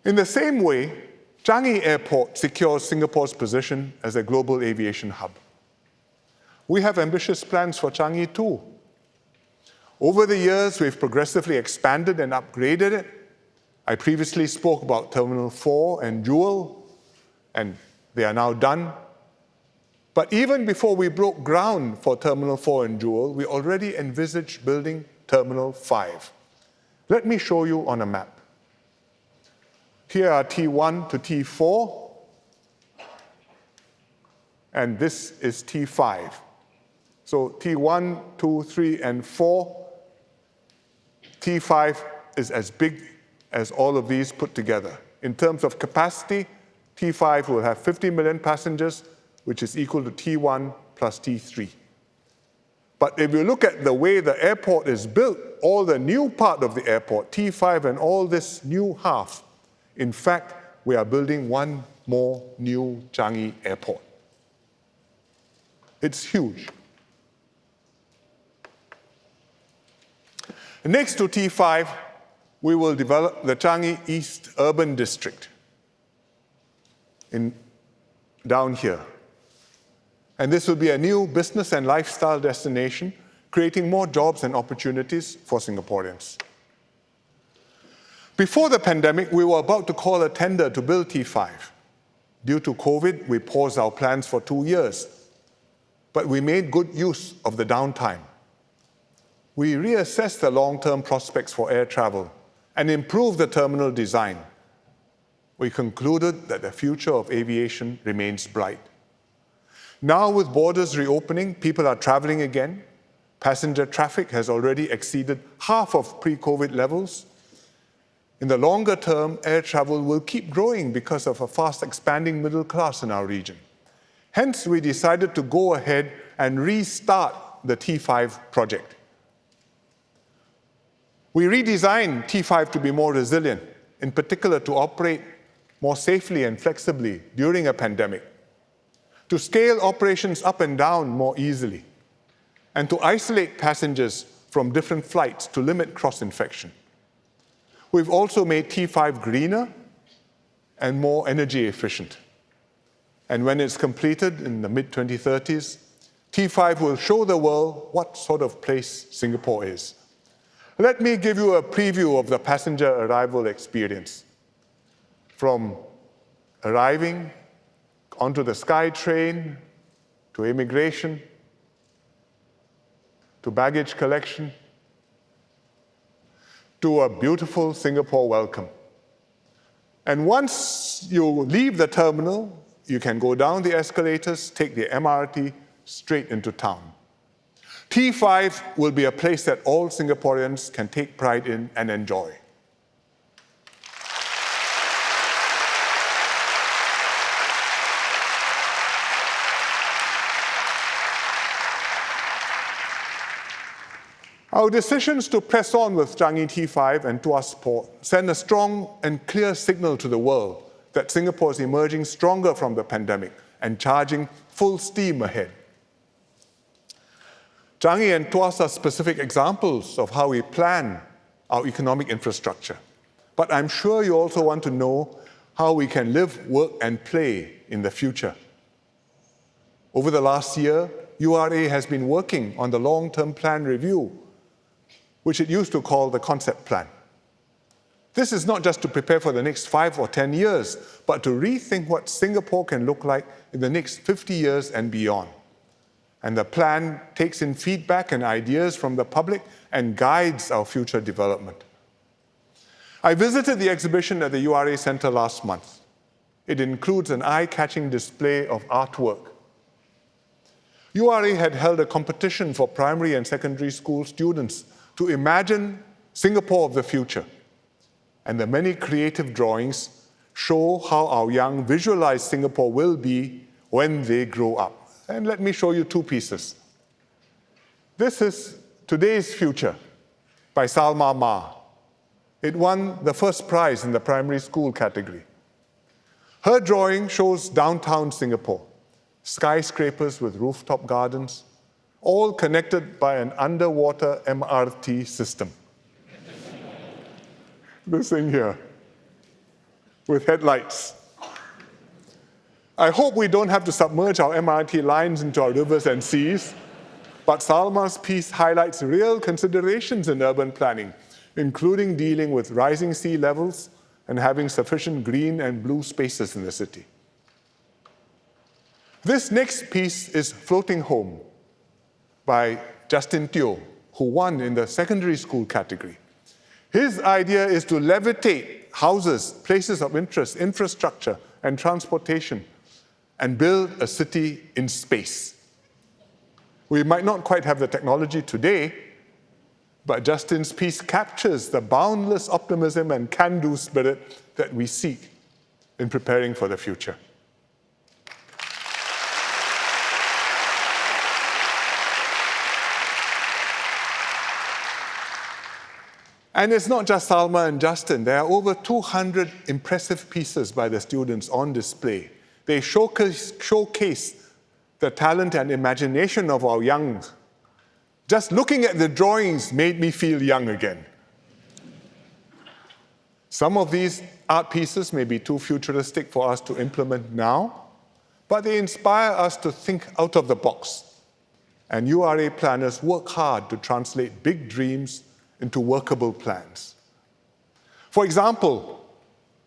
In the same way, Changi Airport secures Singapore's position as a global aviation hub. We have ambitious plans for Changi too. Over the years, we've progressively expanded and upgraded it. I previously spoke about Terminal 4 and Jewel, and they are now done. But even before we broke ground for Terminal 4 and Jewel, we already envisaged building Terminal 5. Let me show you on a map. Here are T1 to T4, and this is T5. So T1, 2, 3, and 4. T5 is as big as all of these put together. In terms of capacity, T5 will have 50 million passengers, which is equal to T1 plus T3. But if you look at the way the airport is built, all the new part of the airport, T5 and all this new half, in fact, we are building one more new Changi Airport. It's huge. Next to T5, we will develop the Changi East Urban District down here. And this will be a new business and lifestyle destination, creating more jobs and opportunities for Singaporeans. Before the pandemic, we were about to call a tender to build T5. Due to COVID, we paused our plans for 2 years, but we made good use of the downtime. We reassessed the long-term prospects for air travel and improved the terminal design. We concluded that the future of aviation remains bright. Now, with borders reopening, people are traveling again. Passenger traffic has already exceeded half of pre-COVID levels. In the longer term, air travel will keep growing because of a fast expanding middle class in our region. Hence, we decided to go ahead and restart the T5 project. We redesigned T5 to be more resilient, in particular to operate more safely and flexibly during a pandemic, to scale operations up and down more easily, and to isolate passengers from different flights to limit cross-infection. We've also made T5 greener and more energy efficient. And when it's completed in the mid-2030s, T5 will show the world what sort of place Singapore is. Let me give you a preview of the passenger arrival experience. From arriving onto the SkyTrain, to immigration, to baggage collection, to a beautiful Singapore welcome. And once you leave the terminal, you can go down the escalators, take the MRT straight into town. T5 will be a place that all Singaporeans can take pride in and enjoy. Our decisions to press on with Changi T5 and Tuas Port send a strong and clear signal to the world that Singapore is emerging stronger from the pandemic and charging full steam ahead. Changi and Tuas are specific examples of how we plan our economic infrastructure. But I'm sure you also want to know how we can live, work, and play in the future. Over the last year, URA has been working on the long-term plan review, which it used to call the concept plan. This is not just to prepare for the next 5 or 10 years, but to rethink what Singapore can look like in the next 50 years and beyond. And the plan takes in feedback and ideas from the public and guides our future development. I visited the exhibition at the URA Centre last month. It includes an eye-catching display of artwork. URA had held a competition for primary and secondary school students to imagine Singapore of the future. And the many creative drawings show how our young visualize Singapore will be when they grow up. And let me show you 2 pieces. This is Today's Future by Salma Ma. It won the first prize in the primary school category. Her drawing shows downtown Singapore, skyscrapers with rooftop gardens, all connected by an underwater MRT system. This thing here, with headlights. I hope we don't have to submerge our MRT lines into our rivers and seas, but Salma's piece highlights real considerations in urban planning, including dealing with rising sea levels and having sufficient green and blue spaces in the city. This next piece is Floating Home by Justin Teo, who won in the secondary school category. His idea is to levitate houses, places of interest, infrastructure, and transportation, and build a city in space. We might not quite have the technology today, but Justin's piece captures the boundless optimism and can-do spirit that we seek in preparing for the future. And it's not just Salma and Justin. There are over 200 impressive pieces by the students on display. They showcase the talent and imagination of our young. Just looking at the drawings made me feel young again. Some of these art pieces may be too futuristic for us to implement now, but they inspire us to think out of the box. And URA planners work hard to translate big dreams into workable plans. For example,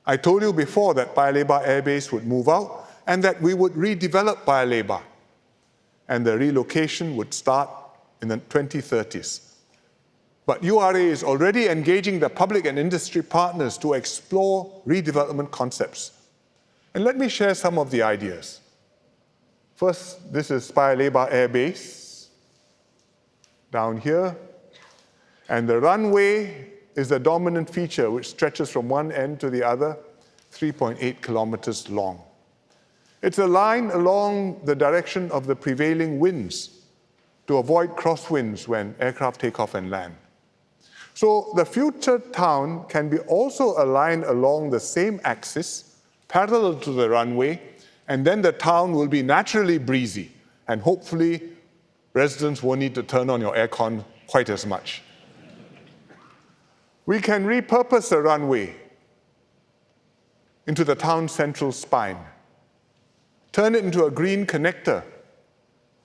I told you before that Paya Lebar Air Base would move out and that we would redevelop Paya Lebar, and the relocation would start in the 2030s. But URA is already engaging the public and industry partners to explore redevelopment concepts. And let me share some of the ideas. First, this is Paya Lebar Air Base, down here. And the runway is the dominant feature, which stretches from one end to the other, 3.8 kilometers long. It's a line along the direction of the prevailing winds to avoid crosswinds when aircraft take off and land. So the future town can be also aligned along the same axis, parallel to the runway, and then the town will be naturally breezy, and hopefully residents won't need to turn on your aircon quite as much. We can repurpose the runway into the town's central spine, turn it into a green connector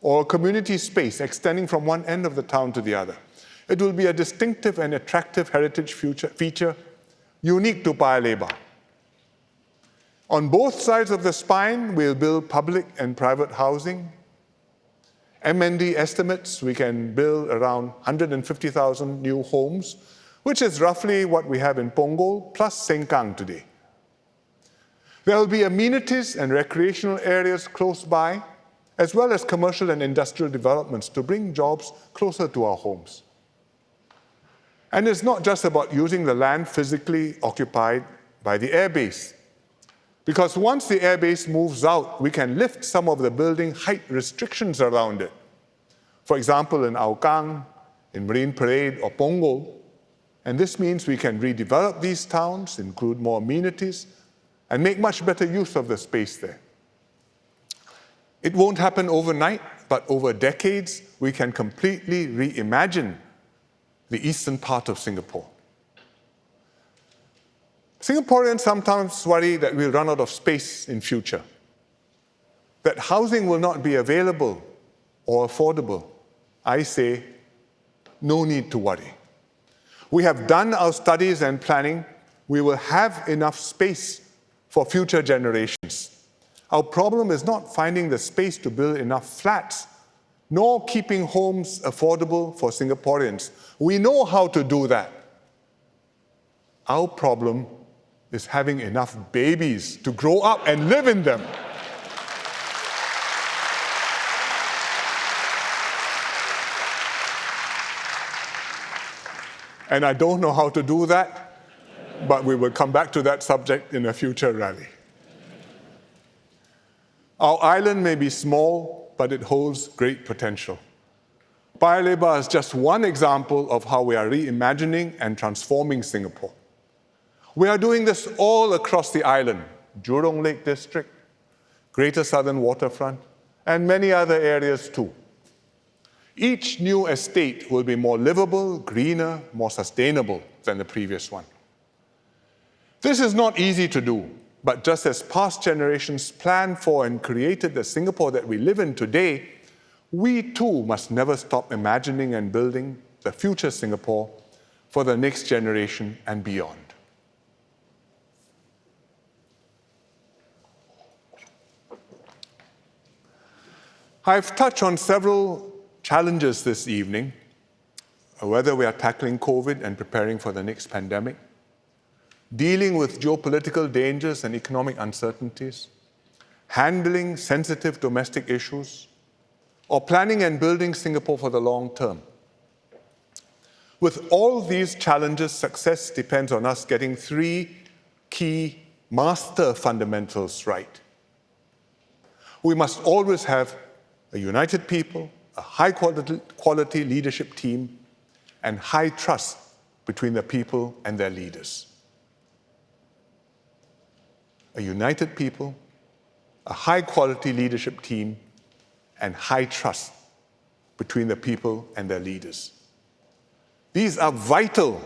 or a community space extending from one end of the town to the other. It will be a distinctive and attractive heritage feature unique to Paya Lebar. On both sides of the spine, we'll build public and private housing. MND estimates we can build around 150,000 new homes, which is roughly what we have in Punggol plus Sengkang today. There will be amenities and recreational areas close by, as well as commercial and industrial developments to bring jobs closer to our homes. And it's not just about using the land physically occupied by the airbase, because once the airbase moves out, we can lift some of the building height restrictions around it. For example, in Aokang, in Marine Parade or Punggol, and this means we can redevelop these towns, include more amenities, and make much better use of the space there. It won't happen overnight, but over decades, we can completely reimagine the eastern part of Singapore. Singaporeans sometimes worry that we'll run out of space in future, that housing will not be available or affordable. I say, no need to worry. We have done our studies and planning we will have enough space for future generations. Our problem is not finding the space to build enough flats, nor keeping homes affordable for Singaporeans. We know how to do that. Our problem is having enough babies to grow up and live in them. And I don't know how to do that, but we will come back to that subject in a future rally. Our island may be small, but it holds great potential. Paya Lebar is just one example of how we are reimagining and transforming Singapore. We are doing this all across the island, Jurong Lake District, Greater Southern Waterfront, and many other areas too. Each new estate will be more livable, greener, more sustainable than the previous one. This is not easy to do, but just as past generations planned for and created the Singapore that we live in today, we too must never stop imagining and building the future Singapore for the next generation and beyond. I've touched on several challenges this evening, whether we are tackling COVID and preparing for the next pandemic, dealing with geopolitical dangers and economic uncertainties, handling sensitive domestic issues, or planning and building Singapore for the long term. With all these challenges, success depends on us getting three key master fundamentals right. We must always have a united people, a high-quality leadership team, and high trust between the people and their leaders. A united people, a high-quality leadership team, and high trust between the people and their leaders. These are vital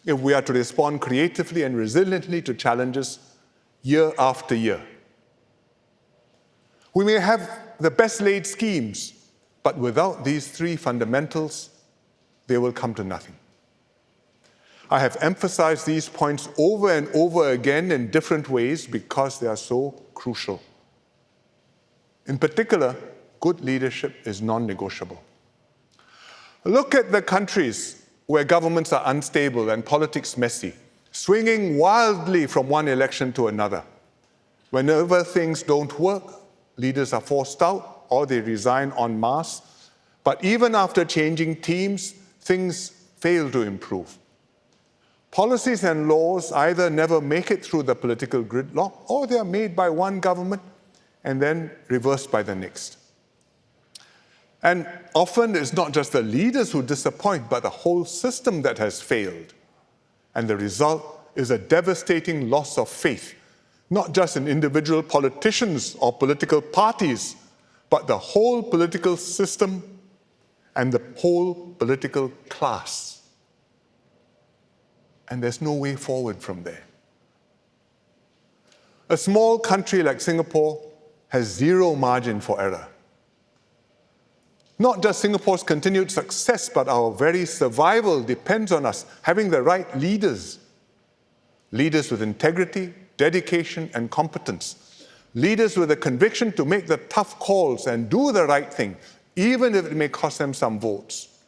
if we are to respond creatively and resiliently to challenges year after year. We may have the best laid schemes, but without these three fundamentals, they will come to nothing. I have emphasized these points over and over again in different ways because they are so crucial. In particular, good leadership is non-negotiable. Look at the countries where governments are unstable and politics messy, swinging wildly from one election to another. Whenever things don't work, leaders are forced out or they resign en masse. But even after changing teams, things fail to improve. Policies and laws either never make it through the political gridlock or they are made by one government and then reversed by the next. And often it's not just the leaders who disappoint, but the whole system that has failed. And the result is a devastating loss of faith, not just in individual politicians or political parties, but the whole political system and the whole political class. And there's no way forward from there. A small country like Singapore has zero margin for error. Not just Singapore's continued success, but our very survival depends on us having the right leaders. Leaders with integrity, dedication, and competence. Leaders with a conviction to make the tough calls and do the right thing, even if it may cost them some votes.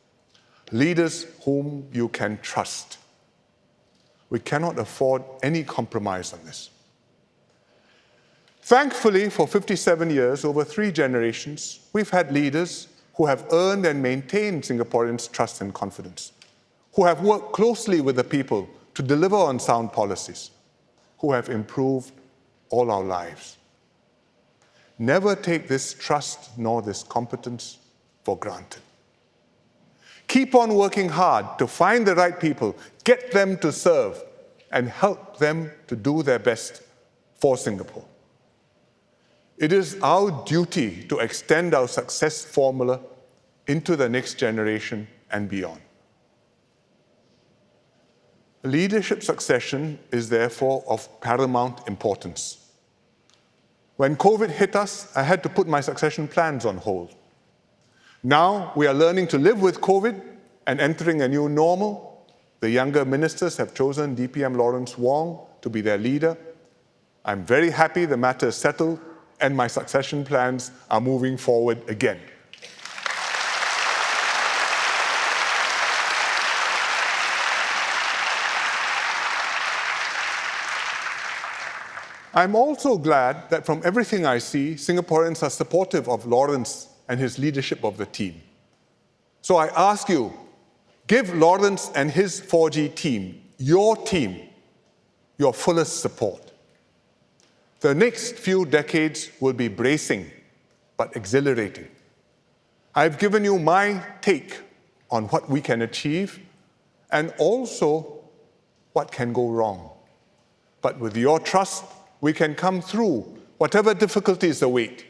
Leaders whom you can trust. We cannot afford any compromise on this. Thankfully, for 57 years, over 3 generations, we've had leaders who have earned and maintained Singaporeans' trust and confidence, who have worked closely with the people to deliver on sound policies, who have improved all our lives. Never take this trust nor this competence for granted. Keep on working hard to find the right people, get them to serve, and help them to do their best for Singapore. It is our duty to extend our success formula into the next generation and beyond. Leadership succession is therefore of paramount importance. When COVID hit us, I had to put my succession plans on hold. Now we are learning to live with COVID and entering a new normal. The younger ministers have chosen DPM Lawrence Wong to be their leader. I'm very happy the matter is settled and my succession plans are moving forward again. I'm also glad that from everything I see, Singaporeans are supportive of Lawrence and his leadership of the team. So I ask you, give Lawrence and his 4G team, your fullest support. The next few decades will be bracing, but exhilarating. I've given you my take on what we can achieve and also what can go wrong. But with your trust, we can come through whatever difficulties await.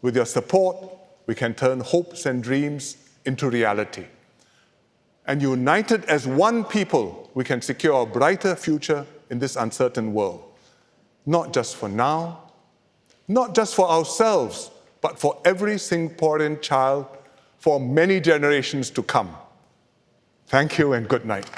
With your support, we can turn hopes and dreams into reality. And united as one people, we can secure a brighter future in this uncertain world. Not just for now, not just for ourselves, but for every Singaporean child for many generations to come. Thank you and good night.